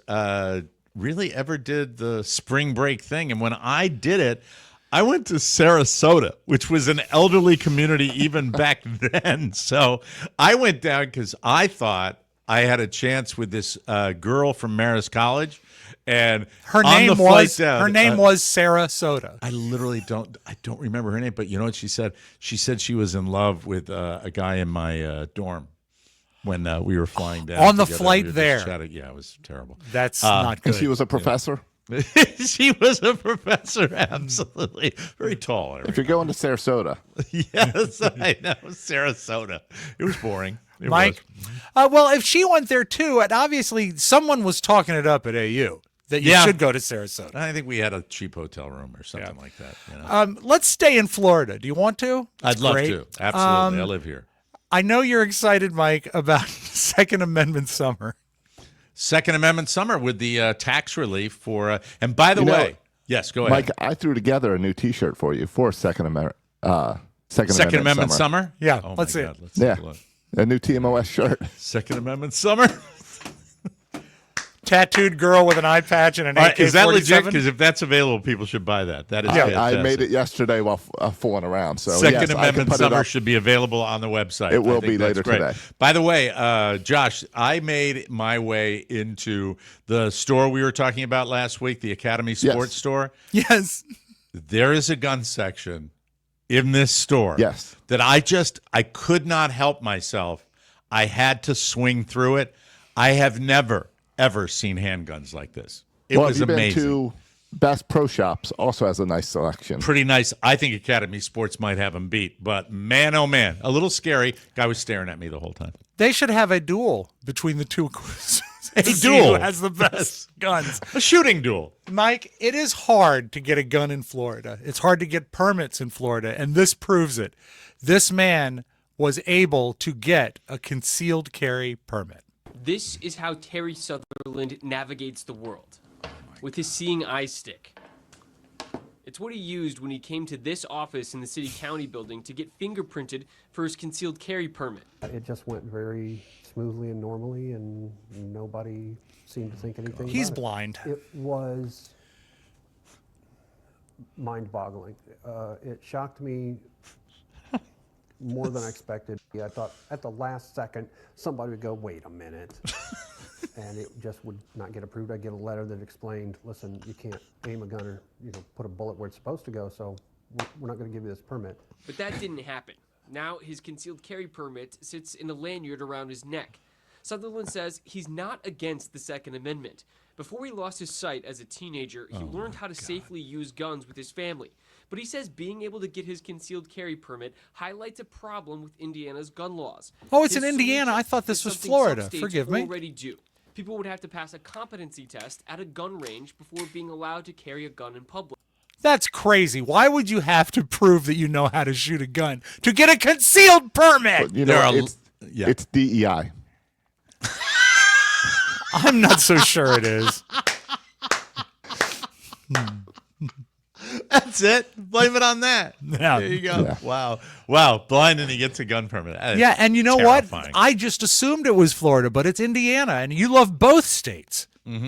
really ever did the spring break thing. And when I did it, I went to Sarasota, which was an elderly community even back then. So I went down because I thought I had a chance with this girl from Marist College. And Her on name the flight was down, was Sarah Soda. I literally don't remember her name, but you know what she said? She said she was in love with a guy in my dorm when we were flying down. On the together. flight We were just there. chatting. Yeah, it was terrible. That's not good. And she was a professor? She was a professor, absolutely. Very tall. If you're going to Sarasota. Yes, I know. Sarasota. It was boring. It Mike? Well, if she went there too, and obviously someone was talking it up at AU that you should go to Sarasota. I think we had a cheap hotel room or something like that. You know? Let's stay in Florida. Do you want to? I'd love to. Absolutely. I live here. I know you're excited, Mike, about Second Amendment summer. Second Amendment summer with the tax relief for, and by the way, yes, go ahead. Mike, I threw together a new T-shirt for you for Second Amendment. Second Amendment summer? Yeah, oh let's see God, it. Let's take a look. A new TMOS shirt. Second Amendment summer. tattooed girl with an ey patch and an AK-47. Is that legit? Because if that's available, people should buy that. That is fantastic. I made it yesterday while fooling around. So Second yes, Amendment Summer should be available on the website. It will be later today. By the way, Josh, I made my way into the store we were talking about last week, the Academy Sports store. Yes. There is a gun section in this store. Yes. That I could not help myself. I had to swing through it. I have never, ever seen handguns like this. It was amazing. Been to Best Pro Shops also has a nice selection. Pretty nice. I think Academy Sports might have them beat, but man, oh man, a little scary. Guy was staring at me the whole time. They should have a duel between the two. A Who duel has the best guns? A shooting duel. Mike, it is hard to get a gun in Florida. It's hard to get permits in Florida, and this proves it. This man was able to get a concealed carry permit. This is how Terry Sutherland navigates the world, with his seeing eye stick. It's what he used when he came to this office in the city county building to get fingerprinted for his concealed carry permit. It just went very smoothly and normally, and nobody seemed to think anything He's about blind. It was mind-boggling. It shocked me more than I expected. I thought at the last second somebody would go, wait a minute. And it just would not get approved. I'd get a letter that explained, listen, you can't aim a gun or put a bullet where it's supposed to go, so we're not going to give you this permit. But that didn't happen. Now his concealed carry permit sits in a lanyard around his neck. Sutherland says he's not against the Second Amendment. Before he lost his sight as a teenager, he learned how to safely use guns with his family. But he says being able to get his concealed carry permit highlights a problem with Indiana's gun laws. Oh, it's in Indiana. I thought this was Florida. Forgive me. Already do. People would have to pass a competency test at a gun range before being allowed to carry a gun in public. That's crazy. Why would you have to prove that you know how to shoot a gun to get a concealed permit? But, it's DEI. I'm not so sure it is. That's it. Blame it on that. Yeah. There you go. Yeah. Wow. Blind and he gets a gun permit. Yeah, and you know terrifying. what? I just assumed it was Florida, but it's Indiana, and you love both states. Mm-hmm.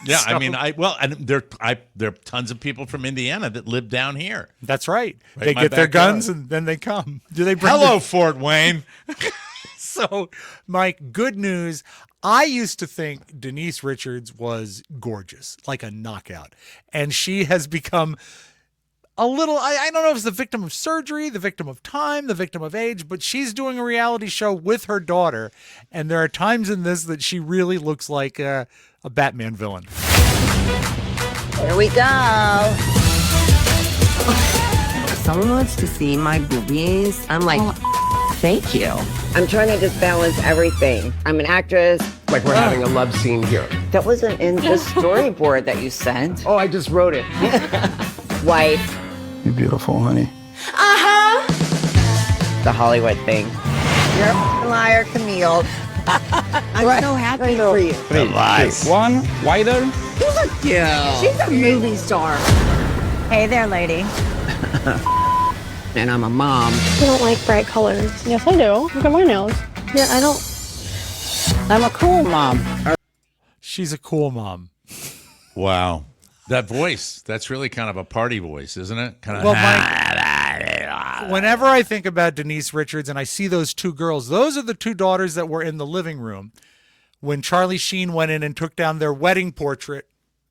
Yeah, So- I mean, and there are tons of people from Indiana that live down here. That's right. Right They in my get their backyard. guns and then they come. Do they bring Hello, Fort Wayne. So, Mike, good news. I used to think Denise Richards was gorgeous, like a knockout. And she has become a little, I don't know if it's the victim of surgery, the victim of time, the victim of age, but she's doing a reality show with her daughter. And there are times in this that she really looks like a Batman villain. Here we go. Someone wants to see my boobies. I'm like, thank you. I'm trying to just balance everything. I'm an actress. Like we're having a love scene here. That wasn't in the storyboard that you sent. Oh, I just wrote it. Wife. You're beautiful, honey. Uh-huh. The Hollywood thing. You're a liar, Camille. I'm so happy for you. The lies. One, wider. You look cute. She's a movie star. Hey there, lady. And I'm a mom. I don't like bright colors. Yes, I do. Look at my nails. Yeah, I don't. I'm a cool mom. She's a cool mom. Wow. That voice, that's really kind of a party voice, isn't it? Kind of. Well, Mike, whenever I think about Denise Richards and I see those two girls, those are the two daughters that were in the living room when Charlie Sheen went in and took down their wedding portrait.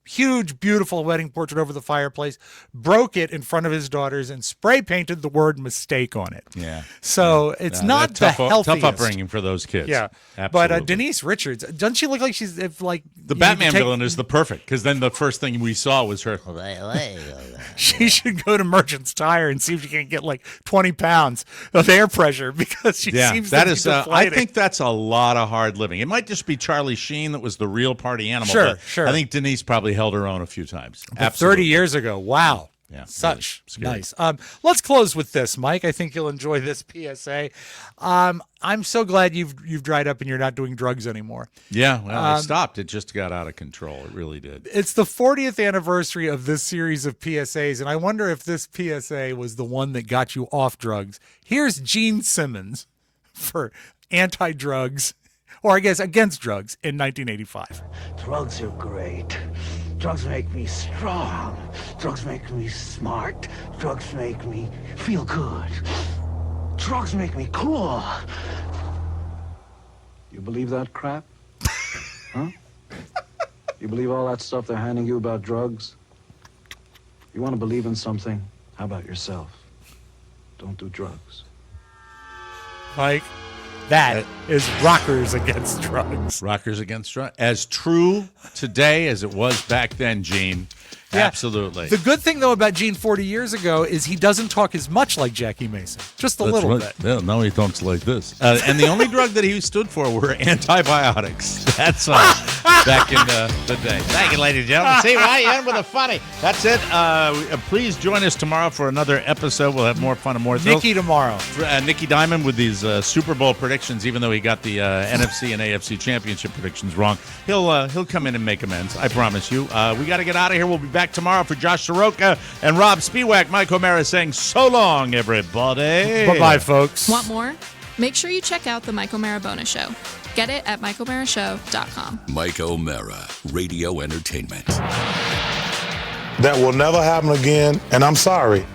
Huge, beautiful wedding portrait over the fireplace, broke it in front of his daughters and spray painted the word mistake on it. Yeah. So it's not the healthiest. Tough upbringing for those kids. Yeah. Absolutely. But Denise Richards, doesn't she look like she's like The Batman villain is the perfect, because then the first thing we saw was her. She should go to Merchant's Tire and see if she can get like 20 pounds of air pressure because she seems that to is. be I deflating. think that's a lot of hard living. It might just be Charlie Sheen that was the real party animal. Sure, but sure. I think Denise probably held her own a few times. But Absolutely. 30 years ago, wow. Yeah, Such really scary. nice. Let's close with this, Mike. I think you'll enjoy this PSA. I'm so glad you've dried up and you're not doing drugs anymore. Yeah, well, I stopped. It just got out of control. It really did. It's the 40th anniversary of this series of PSAs, and I wonder if this PSA was the one that got you off drugs. Here's Gene Simmons for anti-drugs or I guess against drugs in 1985. Drugs are great. Drugs make me strong. Drugs make me smart. Drugs make me feel good. Drugs make me cool. You believe that crap? Huh? You believe all that stuff they're handing you about drugs? You want to believe in something? How about yourself? Don't do drugs. Mike, that is Rockers Against Drugs. Rockers Against Drugs. As true today as it was back then, Gene. Yeah. Absolutely. The good thing, though, about Gene 40 years ago is he doesn't talk as much like Jackie Mason. Just a little bit. Yeah, now he talks like this. And the only drug that he stood for were antibiotics. That's back in the day. Thank you, ladies and gentlemen. See, why you end with a funny. That's it. Please join us tomorrow for another episode. We'll have more fun and more thrills. Nikki tomorrow. Nikki Diamond with these Super Bowl predictions, even though he got the NFC and AFC championship predictions wrong. He'll come in and make amends. I promise you. We got to get out of here. We'll be back tomorrow for Josh Soroka and Rob Spiewak. Mike O'Mara saying so long, everybody. Bye-bye, folks. Want more? Make sure you check out the Mike O'Mara Bonus Show. Get it at MikeO'MaraShow.com. Mike O'Mara, Radio Entertainment. That will never happen again, and I'm sorry.